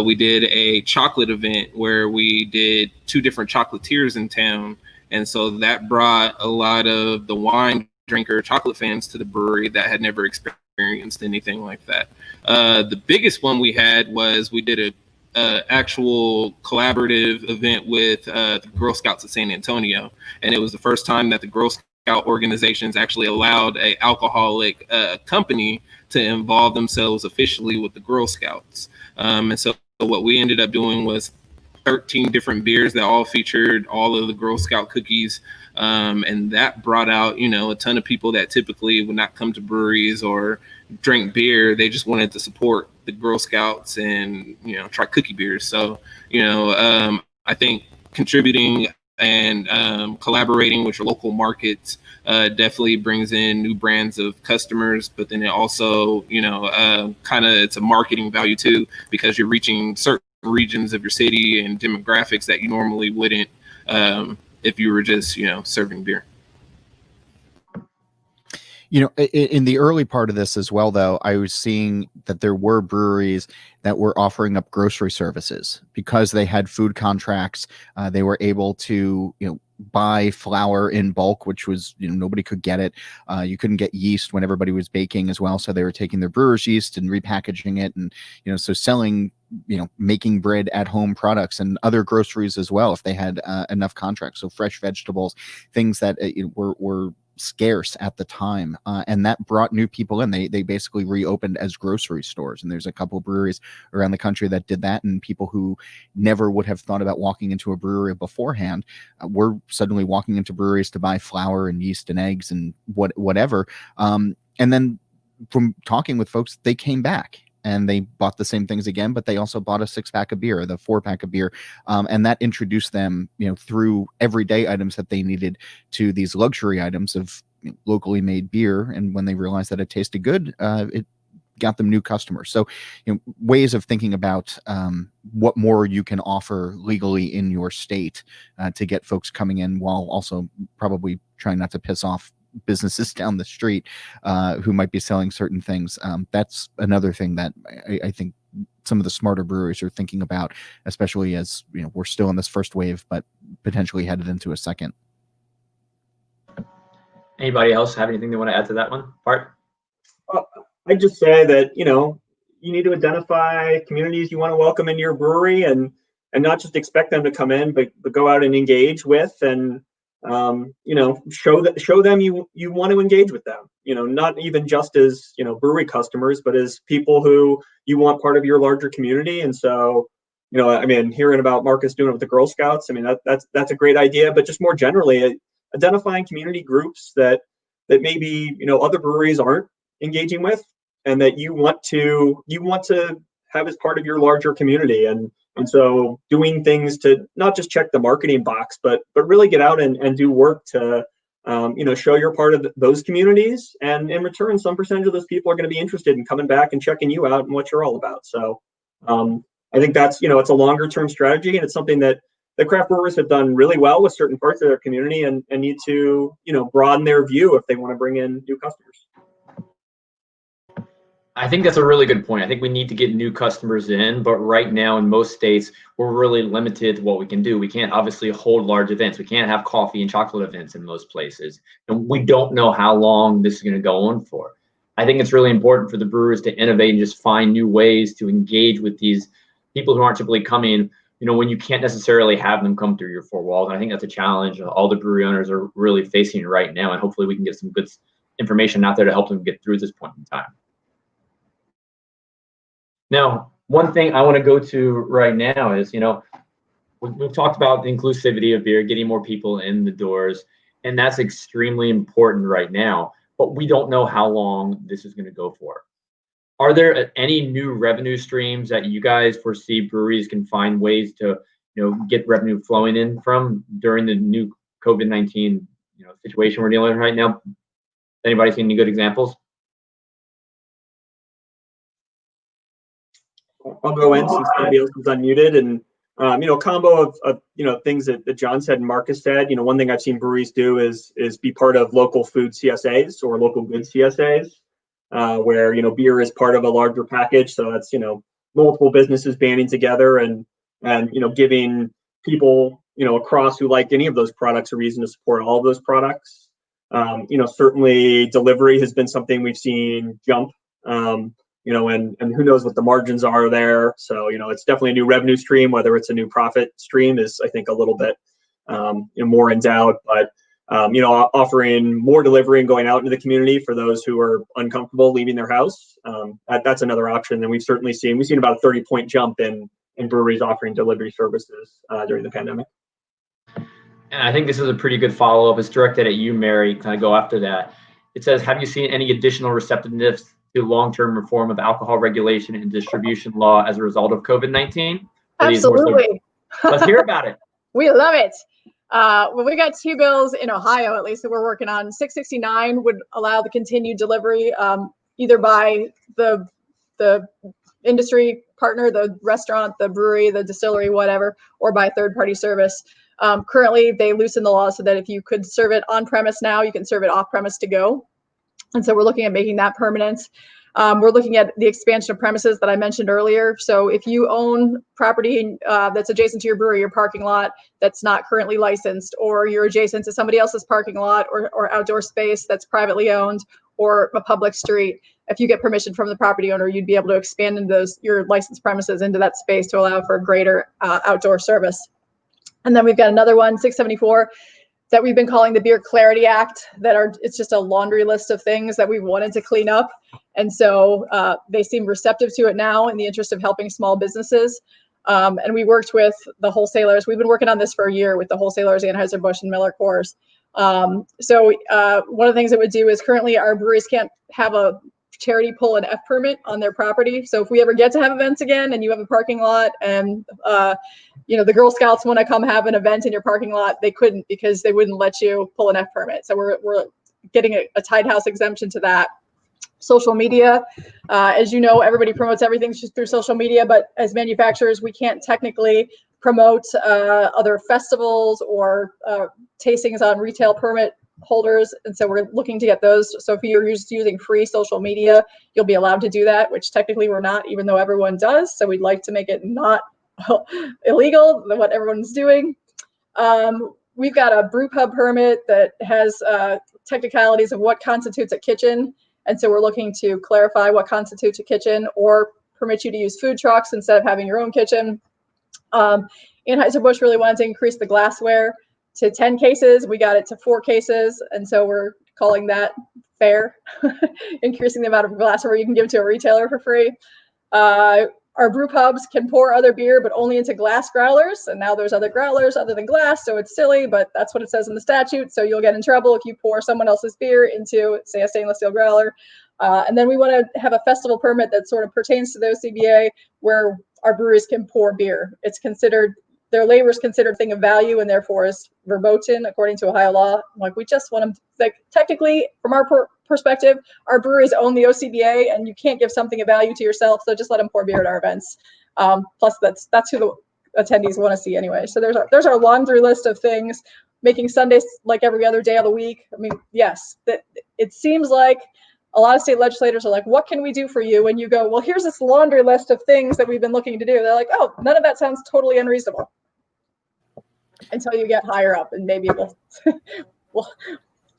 We did a chocolate event where we did 2 different chocolatiers in town. And so that brought a lot of the wine drinker chocolate fans to the brewery that had never experienced anything like that. The biggest one we had was we did a actual collaborative event with the Girl Scouts of San Antonio. And it was the first time that the Girl Scout organizations actually allowed a alcoholic company to involve themselves officially with the Girl Scouts. And so what we ended up doing was 13 different beers that all featured all of the Girl Scout cookies. And that brought out, a ton of people that typically would not come to breweries or drink beer. They just wanted to support the Girl Scouts and, try cookie beers. So, I think contributing and collaborating with your local markets definitely brings in new brands of customers, but then it also, it's a marketing value too, because you're reaching certain regions of your city and demographics that you normally wouldn't if you were just, serving beer. In the early part of this as well, though, I was seeing that there were breweries that were offering up grocery services because they had food contracts. They were able to, buy flour in bulk, which was, nobody could get it. You couldn't get yeast when everybody was baking as well. So they were taking their brewer's yeast and repackaging it. And, so selling, making bread at home products and other groceries as well, if they had enough contracts. So fresh vegetables, things that were scarce at the time, and that brought new people in. They basically reopened as grocery stores, and there's a couple breweries around the country that did that, and people who never would have thought about walking into a brewery beforehand were suddenly walking into breweries to buy flour and yeast and eggs and whatever. And then from talking with folks, they came back and they bought the same things again, but they also bought a 6-pack of beer, the 4-pack of beer. And that introduced them, through everyday items that they needed to these luxury items of locally made beer. And when they realized that it tasted good, it got them new customers. So, ways of thinking about what more you can offer legally in your state to get folks coming in, while also probably trying not to piss off businesses down the street who might be selling certain things. That's another thing that I think some of the smarter breweries are thinking about, especially as we're still in this first wave, but potentially headed into a second. Anybody else have anything they want to add to that one, Bart? I'd just say that you need to identify communities you want to welcome into your brewery, and not just expect them to come in, but go out and engage with and show them you want to engage with them, not even just as, brewery customers, but as people who you want part of your larger community. And so, hearing about Marcus doing it with the Girl Scouts, that's a great idea, but just more generally, identifying community groups that maybe, other breweries aren't engaging with, and that you want to have as part of your larger community. And so doing things to not just check the marketing box, but really get out and do work to, show you're part of those communities. And in return, some percentage of those people are going to be interested in coming back and checking you out and what you're all about. So I think that's, it's a longer term strategy, and it's something that the craft brewers have done really well with certain parts of their community, and need to, broaden their view if they want to bring in new customers. I think that's a really good point. I think we need to get new customers in, but right now in most states, we're really limited to what we can do. We can't obviously hold large events. We can't have coffee and chocolate events in most places. And we don't know how long this is going to go on for. I think it's really important for the brewers to innovate and just find new ways to engage with these people who aren't typically coming, when you can't necessarily have them come through your four walls. And I think that's a challenge all the brewery owners are really facing right now. And hopefully we can get some good information out there to help them get through this point in time. Now, one thing I want to go to right now is, we've talked about the inclusivity of beer, getting more people in the doors, and that's extremely important right now, but we don't know how long this is going to go for. Are there any new revenue streams that you guys foresee breweries can find ways to, get revenue flowing in from during the new COVID-19, situation we're dealing with right now? Anybody seen any good examples? I'll go in since somebody else is unmuted. And, a combo of things that John said and Marcus said. One thing I've seen breweries do is be part of local food CSAs or local goods CSAs, where, beer is part of a larger package. So that's, multiple businesses banding together and giving people, across who like any of those products a reason to support all of those products. Certainly delivery has been something we've seen jump. And who knows what the margins are there. So, it's definitely a new revenue stream. Whether it's a new profit stream is, I think, a little bit more in doubt. But, offering more delivery and going out into the community for those who are uncomfortable leaving their house, that's another option. And we've seen about a 30-point jump in breweries offering delivery services during the pandemic. And I think this is a pretty good follow-up. It's directed at you, Mary. Kind of go after that. It says, have you seen any additional receptiveness to long-term reform of alcohol regulation and distribution law as a result of COVID-19? Absolutely. Let's hear about it. We love it. Well, we got two bills in Ohio, at least, that we're working on. 669 would allow the continued delivery either by the industry partner, the restaurant, the brewery, the distillery, whatever, or by third-party service. Currently, they loosened the law so that if you could serve it on premise now, you can serve it off premise to go. And so we're looking at making that permanent. We're looking at the expansion of premises that I mentioned earlier. So if you own property that's adjacent to your brewery, your parking lot that's not currently licensed, or you're adjacent to somebody else's parking lot or outdoor space that's privately owned, or a public street, if you get permission from the property owner, you'd be able to expand into your licensed premises into that space to allow for greater outdoor service. And then we've got another one, 674, that we've been calling the Beer Clarity Act, it's just a laundry list of things that we wanted to clean up. And so they seem receptive to it now in the interest of helping small businesses. And we worked with the wholesalers. We've been working on this for a year with the wholesalers, Anheuser-Busch and Miller Coors. So one of the things it would do is currently our breweries can't have a charity pull an F permit on their property. So if we ever get to have events again and you have a parking lot and the Girl Scouts want to come have an event in your parking lot, they couldn't because they wouldn't let you pull an F permit. So we're getting a tied house exemption to that. Social media, as you know, everybody promotes everything through social media, but as manufacturers, we can't technically promote other festivals or tastings on retail permit holders. And so we're looking to get those. So if you're just using free social media, you'll be allowed to do that, which technically we're not, even though everyone does. So we'd like to make it not illegal than what everyone's doing. We've got a brew pub permit that has technicalities of what constitutes a kitchen. And so we're looking to clarify what constitutes a kitchen or permit you to use food trucks instead of having your own kitchen. Anheuser-Busch really wanted to increase the glassware to 10 cases. We got it to 4 cases. And so we're calling that fair, increasing the amount of glassware you can give to a retailer for free. Our brew pubs can pour other beer, but only into glass growlers. And now there's other growlers other than glass. So it's silly, but that's what it says in the statute. So you'll get in trouble if you pour someone else's beer into, say, a stainless steel growler. And then we want to have a festival permit that sort of pertains to the OCBA, where our breweries can pour beer. It's considered, their labor is considered a thing of value, and therefore is verboten according to Ohio law. Like, we just want them, like, technically, from our perspective, our breweries own the OCBA, and you can't give something of value to yourself, so just let them pour beer at our events. Plus, that's who the attendees want to see anyway. So there's our laundry list of things. Making Sundays like every other day of the week. I mean, yes, that it seems like a lot of state legislators are like, what can we do for you? And you go, well, here's this laundry list of things that we've been looking to do. They're like, oh, none of that sounds totally unreasonable. Until you get higher up, and maybe we'll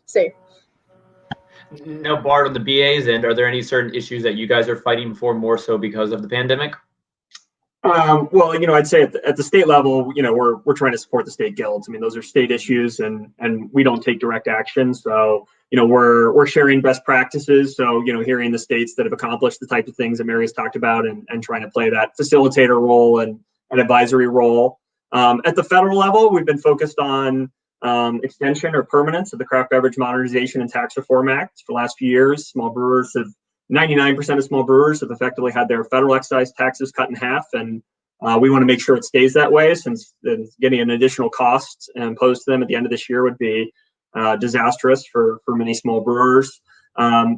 see. Now, Bart, on the BA's end, are there any certain issues that you guys are fighting for more so because of the pandemic? Well, I'd say at the state level, we're trying to support the state guilds. I mean, those are state issues, and we don't take direct action. So, we're sharing best practices. So, hearing the states that have accomplished the type of things that Mary has talked about, and trying to play that facilitator role and an advisory role. At the federal level, we've been focused on extension or permanence of the Craft Beverage Modernization and Tax Reform Act. For the last few years, 99% of small brewers have effectively had their federal excise taxes cut in half, and we want to make sure it stays that way, since getting an additional cost imposed to them at the end of this year would be disastrous for many small brewers.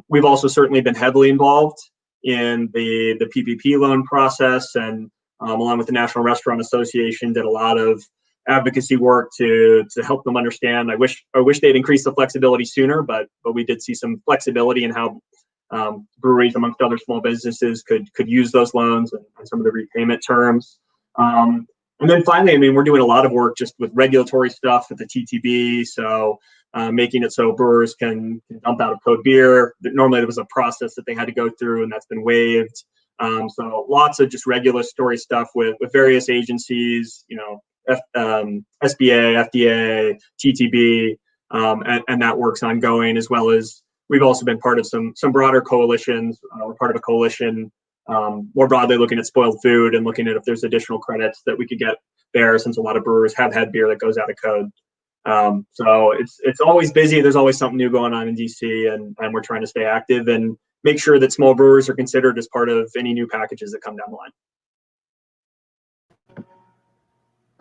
We've also certainly been heavily involved in the PPP loan process, and along with the National Restaurant Association, did a lot of advocacy work to help them understand. I wish they'd increase the flexibility sooner, but we did see some flexibility in how breweries, amongst other small businesses, could use those loans and some of the repayment terms. And then finally, I mean, we're doing a lot of work just with regulatory stuff at the TTB. So making it so brewers can dump out of code beer. Normally there was a process that they had to go through, and that's been waived. So lots of just regulatory stuff with various agencies, SBA, FDA, TTB, and that work's ongoing, as well as we've also been part of some broader coalitions. We're part of a coalition more broadly looking at spoiled food and looking at if there's additional credits that we could get there, since a lot of brewers have had beer that goes out of code. So it's always busy. There's always something new going on in DC, and we're trying to stay active and make sure that small brewers are considered as part of any new packages that come down the line.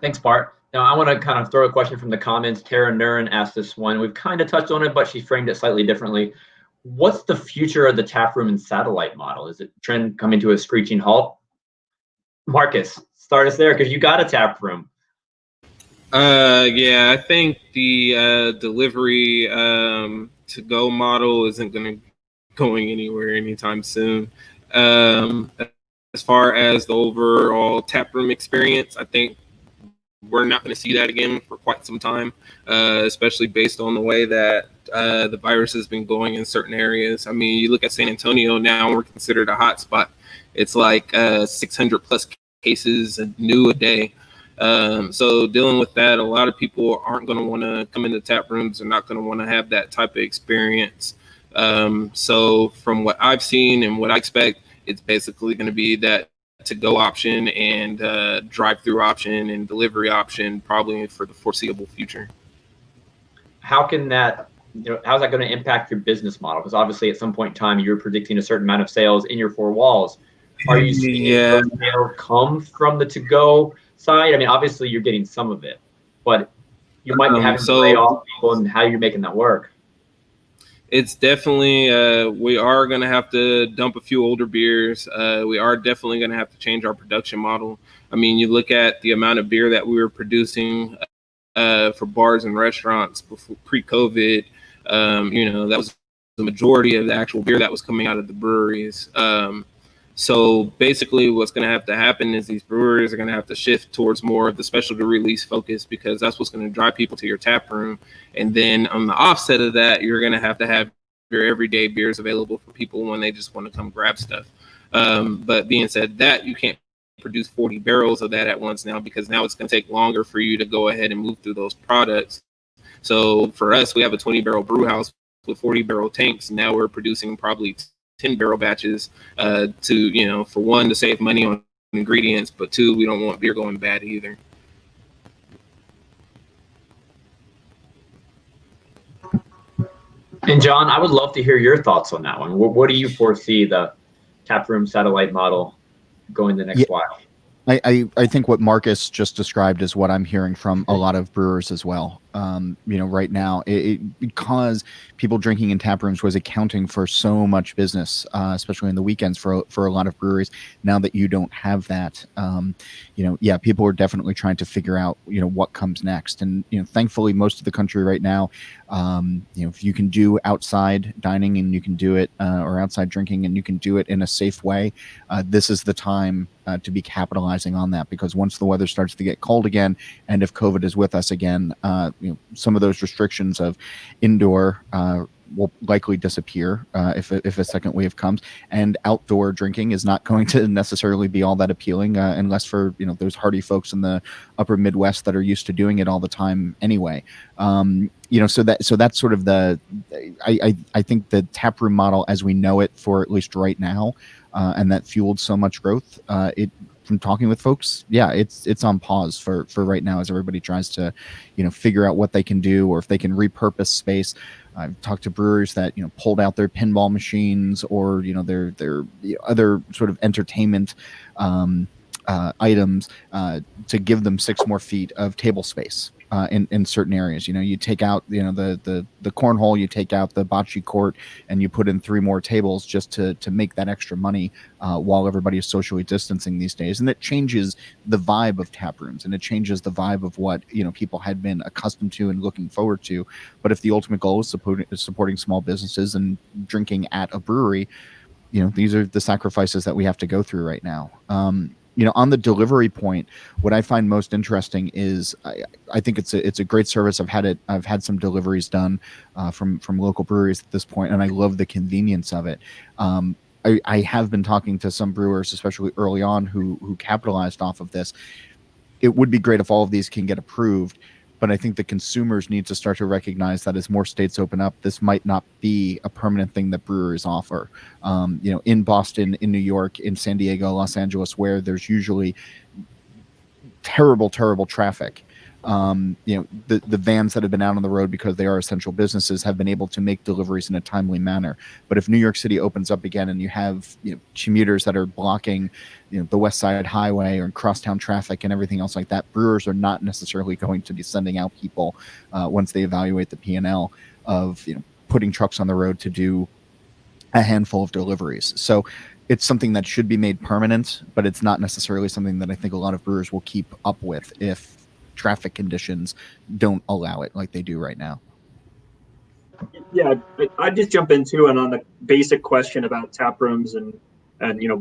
Thanks, Bart. Now, I want to kind of throw a question from the comments. Tara Nurin asked this one. We've kind of touched on it, but she framed it slightly differently. What's the future of the taproom and satellite model? Is it trend coming to a screeching halt? Marcus, start us there, because you got a taproom. Yeah, I think the delivery to go model isn't going anywhere anytime soon. As far as the overall taproom experience, I think we're not going to see that again for quite some time, especially based on the way that the virus has been going in certain areas. I mean, you look at San Antonio now, we're considered a hot spot. It's like 600 plus cases new a day. So dealing with that, a lot of people aren't going to want to come into tap rooms. They're not going to want to have that type of experience. So from what I've seen and what I expect, it's basically going to be that to-go option and drive-through option and delivery option probably for the foreseeable future. How can that, how's that going to impact your business model? Because obviously at some point in time, you're predicting a certain amount of sales in your four walls. Are you seeing those sales come from the to-go side? I mean, obviously you're getting some of it, but you might be having to lay off people, and how you're making that work. It's definitely, we are going to have to dump a few older beers. We are definitely going to have to change our production model. I mean, you look at the amount of beer that we were producing for bars and restaurants before pre-COVID, that was the majority of the actual beer that was coming out of the breweries. So basically what's going to happen is these brewers are going to have to shift towards more of the specialty release focus, because that's what's going to drive people to your tap room. And then on the offset of that, you're going to have your everyday beers available for people when they just want to come grab stuff. But being said that, you can't produce 40 barrels of that at once now, because now it's going to take longer for you to go ahead and move through those products. So for us, we have a 20-barrel brew house with 40-barrel tanks. Now we're producing probably 10-barrel batches for one, to save money on ingredients, but two, we don't want beer going bad either. And John, I would love to hear your thoughts on that one. What do you foresee the taproom satellite model going the next while? I think what Marcus just described is what I'm hearing from a lot of brewers as well. Right now, because people drinking in tap rooms was accounting for so much business, especially in the weekends for a lot of breweries. Now that you don't have that, people are definitely trying to figure out, what comes next. And, thankfully, most of the country right now, if you can do outside dining and you can do it, or outside drinking and you can do it in a safe way, this is the time to be capitalizing on that, because once the weather starts to get cold again, and if COVID is with us again, some of those restrictions of indoor will likely disappear if a second wave comes, and outdoor drinking is not going to necessarily be all that appealing unless for those hardy folks in the upper Midwest that are used to doing it all the time anyway. So that's sort of I think the taproom model as we know it, for at least right now, and that fueled so much growth. From talking with folks, it's on pause for right now as everybody tries to, figure out what they can do or if they can repurpose space. I've talked to brewers that pulled out their pinball machines or their other sort of entertainment items to give them 6 more feet of table space in certain areas. You take out the cornhole, you take out the bocce court, and you put in 3 more tables just to make that extra money while everybody is socially distancing these days. And it changes the vibe of tap rooms, and it changes the vibe of what people had been accustomed to and looking forward to. But if the ultimate goal is supporting small businesses and drinking at a brewery, these are the sacrifices that we have to go through right now. On the delivery point, what I find most interesting is I think it's a great service. I've had some deliveries done from local breweries at this point, and I love the convenience of it. I have been talking to some brewers, especially early on, who capitalized off of this. It would be great if all of these can get approved, but I think the consumers need to start to recognize that as more states open up, this might not be a permanent thing that brewers offer. In Boston, in New York, in San Diego, Los Angeles, where there's usually terrible traffic. The vans that have been out on the road because they are essential businesses have been able to make deliveries in a timely manner. But if New York City opens up again and you have commuters that are blocking the West Side Highway or crosstown traffic and everything else like that, brewers are not necessarily going to be sending out people once they evaluate the P&L of putting trucks on the road to do a handful of deliveries. So it's something that should be made permanent, but it's not necessarily something that I think a lot of brewers will keep up with if traffic conditions don't allow it like they do right now. Yeah, I'd just jump in too, and on the basic question about tap rooms and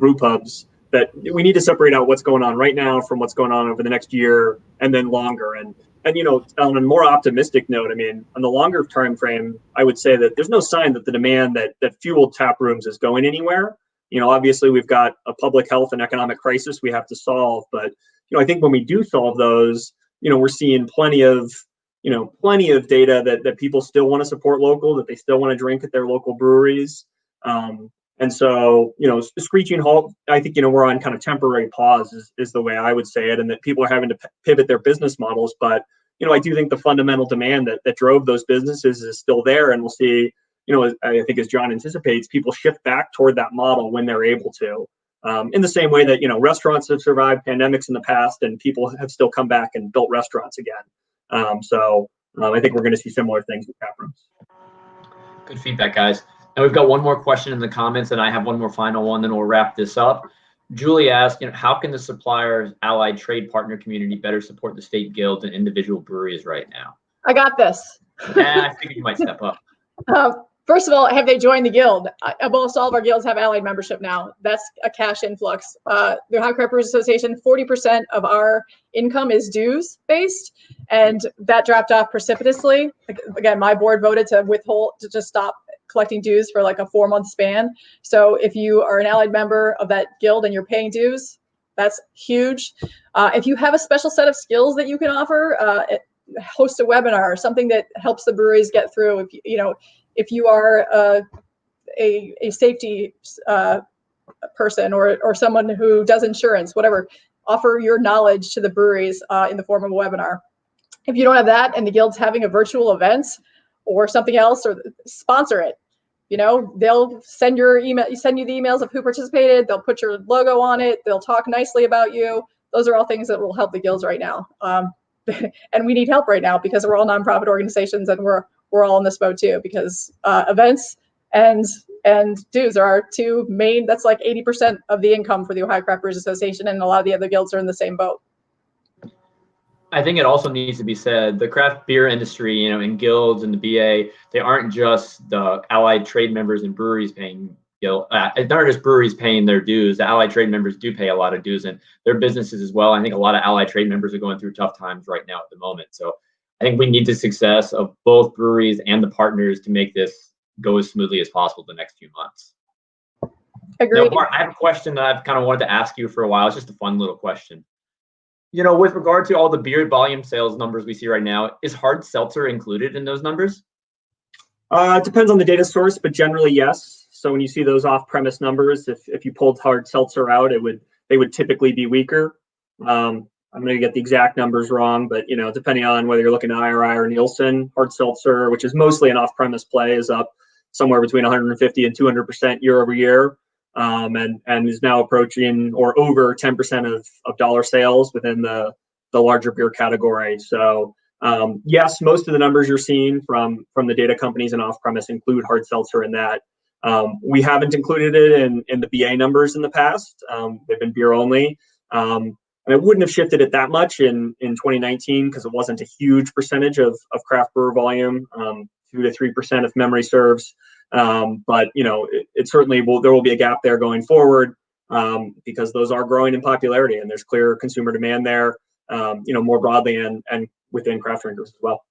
brew pubs, that we need to separate out what's going on right now from what's going on over the next year and then longer. And on a more optimistic note, on the longer time frame, I would say that there's no sign that the demand that fueled tap rooms is going anywhere. Obviously we've got a public health and economic crisis we have to solve, but I think when we do solve those, we're seeing plenty of data that people still want to support local, that they still want to drink at their local breweries. And so, screeching halt, I think, we're on kind of temporary pause is the way I would say it, and that people are having to pivot their business models. But, I do think the fundamental demand that drove those businesses is still there. And we'll see, I think as John anticipates, people shift back toward that model when they're able to. In the same way that, restaurants have survived pandemics in the past and people have still come back and built restaurants again. So I think we're going to see similar things with tap rooms. Good feedback, guys. And we've got one more question in the comments, and I have one more final one, then we'll wrap this up. Julie asked, how can the suppliers allied trade partner community better support the state guilds and individual breweries right now? I got this. Yeah, I figured you might step up. First of all, have they joined the guild? Almost all of our guilds have allied membership now. That's a cash influx. The Ohio Craft Brewers Association, 40% of our income is dues based, and that dropped off precipitously. Again, my board voted to withhold, to just stop collecting dues for like a 4-month span. So if you are an allied member of that guild and you're paying dues, that's huge. If you have a special set of skills that you can offer, host a webinar, something that helps the breweries get through. If you are a safety person or someone who does insurance, whatever, offer your knowledge to the breweries in the form of a webinar. If you don't have that and the guild's having a virtual event or something else, or sponsor it. They'll send you the emails of who participated. They'll put your logo on it. They'll talk nicely about you. Those are all things that will help the guilds right now. And we need help right now because we're all nonprofit organizations and we're all in this boat too, because events and dues are our two main, that's like 80% of the income for the Ohio Craft Brewers Association, and a lot of the other guilds are in the same boat. I think it also needs to be said, the craft beer industry, in guilds and the BA, they aren't just the allied trade members and breweries paying, it's not just breweries paying their dues. The allied trade members do pay a lot of dues, and their businesses as well. I think a lot of allied trade members are going through tough times right now at the moment. So I think we need the success of both breweries and the partners to make this go as smoothly as possible the next few months. Agreed. Now, Bart, I have a question that I've kind of wanted to ask you for a while. It's just a fun little question. With regard to all the beer volume sales numbers we see right now, is hard seltzer included in those numbers? It depends on the data source, but generally yes. So when you see those off-premise numbers, if you pulled hard seltzer out, they would typically be weaker. I'm going to get the exact numbers wrong, but depending on whether you're looking at IRI or Nielsen, hard seltzer, which is mostly an off-premise play, is up somewhere between 150 and 200% year over year. And is now approaching or over 10% of dollar sales within the larger beer category. So yes, most of the numbers you're seeing from the data companies and off-premise include hard seltzer in that. We haven't included it in the BA numbers in the past. They've been beer only. And I wouldn't have shifted it that much in 2019 because it wasn't a huge percentage of craft brewer volume, 2 to 3% if memory serves. But it certainly there will be a gap there going forward because those are growing in popularity and there's clear consumer demand there, more broadly and within craft drinkers as well.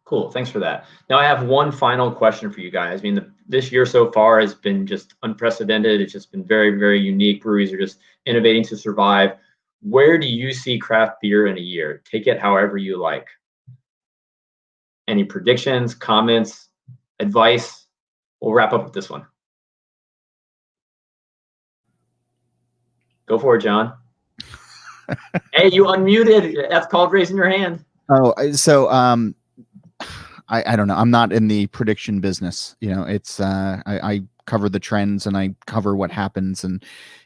Cool, thanks for that. Now I have one final question for you guys. I mean, this year so far has been just unprecedented. It's just been very, very unique. Breweries are just innovating to survive. Where do you see craft beer in a year? Take it however you like. Any predictions, comments, advice? We'll wrap up with this one. Go for it, John. Hey, you unmuted. That's called raising your hand. Oh, so I don't know. I'm not in the prediction business. It's I cover the trends and I cover what happens, and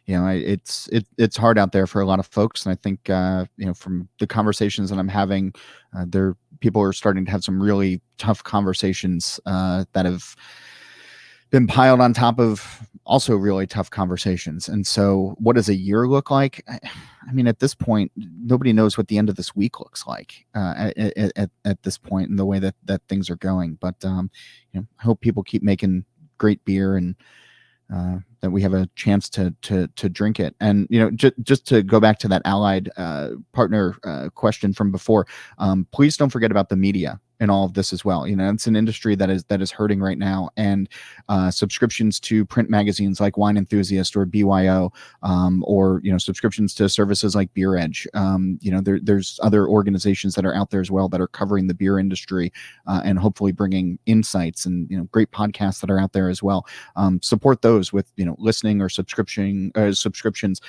it's hard out there for a lot of folks. And I think from the conversations that I'm having, people are starting to have some really tough conversations that have been piled on top of also really tough conversations. And so what does a year look like? I mean, at this point, nobody knows what the end of this week looks like at this point in the way that things are going. But I hope people keep making great beer and that we have a chance to drink it. And just to go back to that allied partner question from before, please don't forget about the media in all of this as well. It's an industry that is hurting right now, and subscriptions to print magazines like Wine Enthusiast or BYO, or subscriptions to services like Beer Edge. There's other organizations that are out there as well that are covering the beer industry and hopefully bringing insights, and great podcasts that are out there as well. Support those with listening or subscriptions,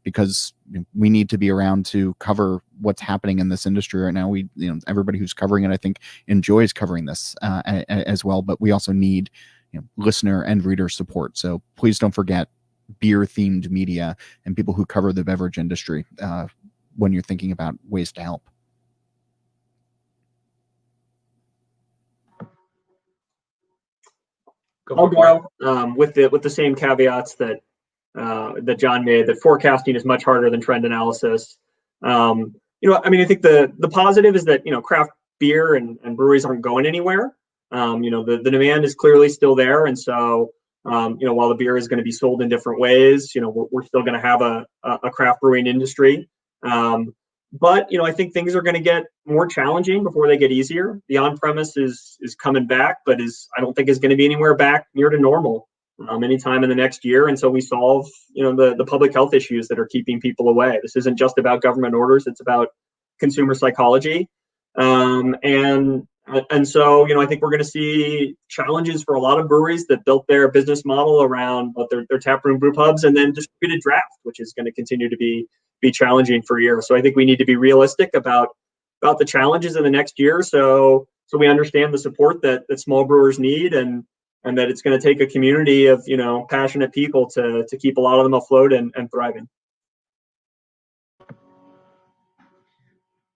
because we need to be around to cover what's happening in this industry right now. Everybody who's covering it, I think, enjoys covering this as well, but we also need listener and reader support. So please don't forget beer themed media and people who cover the beverage industry when you're thinking about ways to help. I'll go with the same caveats that John made, that forecasting is much harder than trend analysis. I think the positive is that craft beer and breweries aren't going anywhere. The demand is clearly still there, and so while the beer is going to be sold in different ways, we're still going to have a craft brewing industry. But I think things are going to get more challenging before they get easier. The on-premise is coming back, but I don't think is going to be anywhere back near to normal anytime in the next year until we solve the public health issues that are keeping people away. This isn't just about government orders; it's about consumer psychology. And so, I think we're going to see challenges for a lot of breweries that built their business model around both their tap room brew pubs and then distributed draft, which is going to continue to be challenging for years. So I think we need to be realistic about the challenges in the next year. So we understand the support that small brewers need, and that it's going to take a community of, passionate people to keep a lot of them afloat and thriving.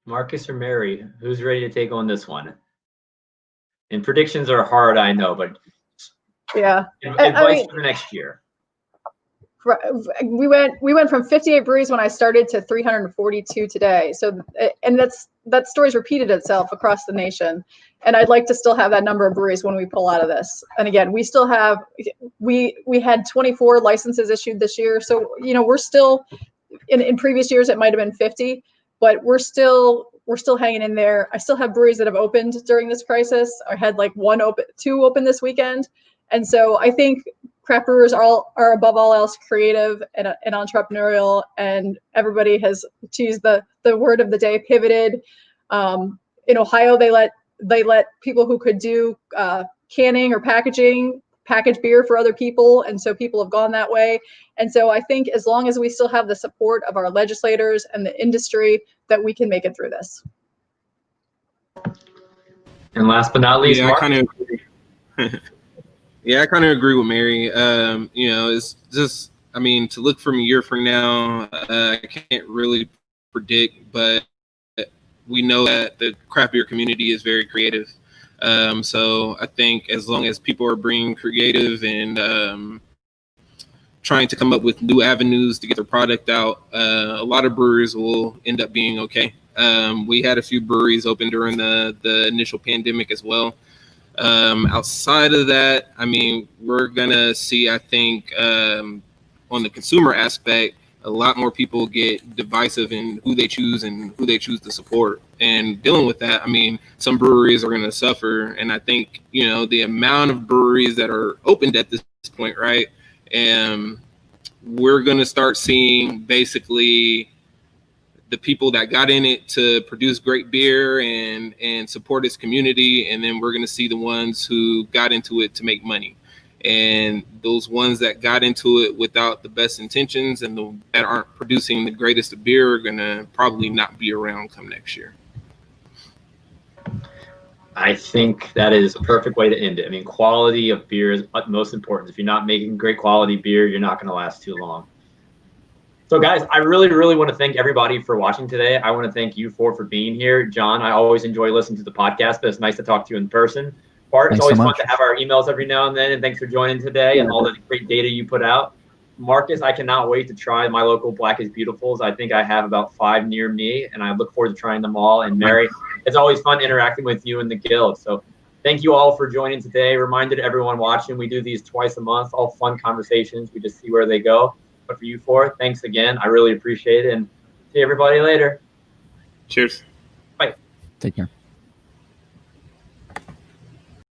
Marcus or Mary, who's ready to take on this one? And predictions are hard, I know, but yeah, advice for next year. We went from 58 breweries when I started to 342 today. So, and that story's repeated itself across the nation. And I'd like to still have that number of breweries when we pull out of this. And again, we still have, we had 24 licenses issued this year. So, we're still, in previous years, it might've been 50, but we're still hanging in there. I still have breweries that have opened during this crisis. I had like two open this weekend. And so I think craft brewers are above all else creative and entrepreneurial, and everybody has, to use the word of the day, pivoted. In Ohio, they let people who could do canning or package beer for other people, and so people have gone that way. And so I think as long as we still have the support of our legislators and the industry, that we can make it through this. And last but not least, Mark? I kind of agree with Mary. It's just, to look from a year from now, I can't really predict, but we know that the craft beer community is very creative. So I think as long as people are being creative and trying to come up with new avenues to get their product out, a lot of brewers will end up being okay. We had a few breweries open during the initial pandemic as well. Outside of that, we're gonna see, I think, on the consumer aspect, a lot more people get divisive in who they choose and who they choose to support. And dealing with that, some breweries are gonna suffer. And I think, the amount of breweries that are opened at this point, right? And we're gonna start seeing basically the people that got in it to produce great beer and support its community, and then we're going to see the ones who got into it to make money, and those ones that got into it without the best intentions and that aren't producing the greatest of beer are going to probably not be around come next year. I think that is a perfect way to end it. Quality of beer is utmost importance. If you're not making great quality beer, you're not going to last too long. So guys, I really, really want to thank everybody for watching today. I want to thank you for being here. John, I always enjoy listening to the podcast, but it's nice to talk to you in person. Bart, it's always fun to have our emails every now and then, and thanks for joining today and all the great data you put out. Marcus, I cannot wait to try my local Black is Beautifuls. I think I have about 5 near me, and I look forward to trying them all. And Mary, it's always fun interacting with you in the guild. So thank you all for joining today. Reminder to everyone watching, we do these twice a month, all fun conversations. We just see where they go. But for you four, thanks again. I really appreciate it. And see everybody later. Cheers. Bye. Take care.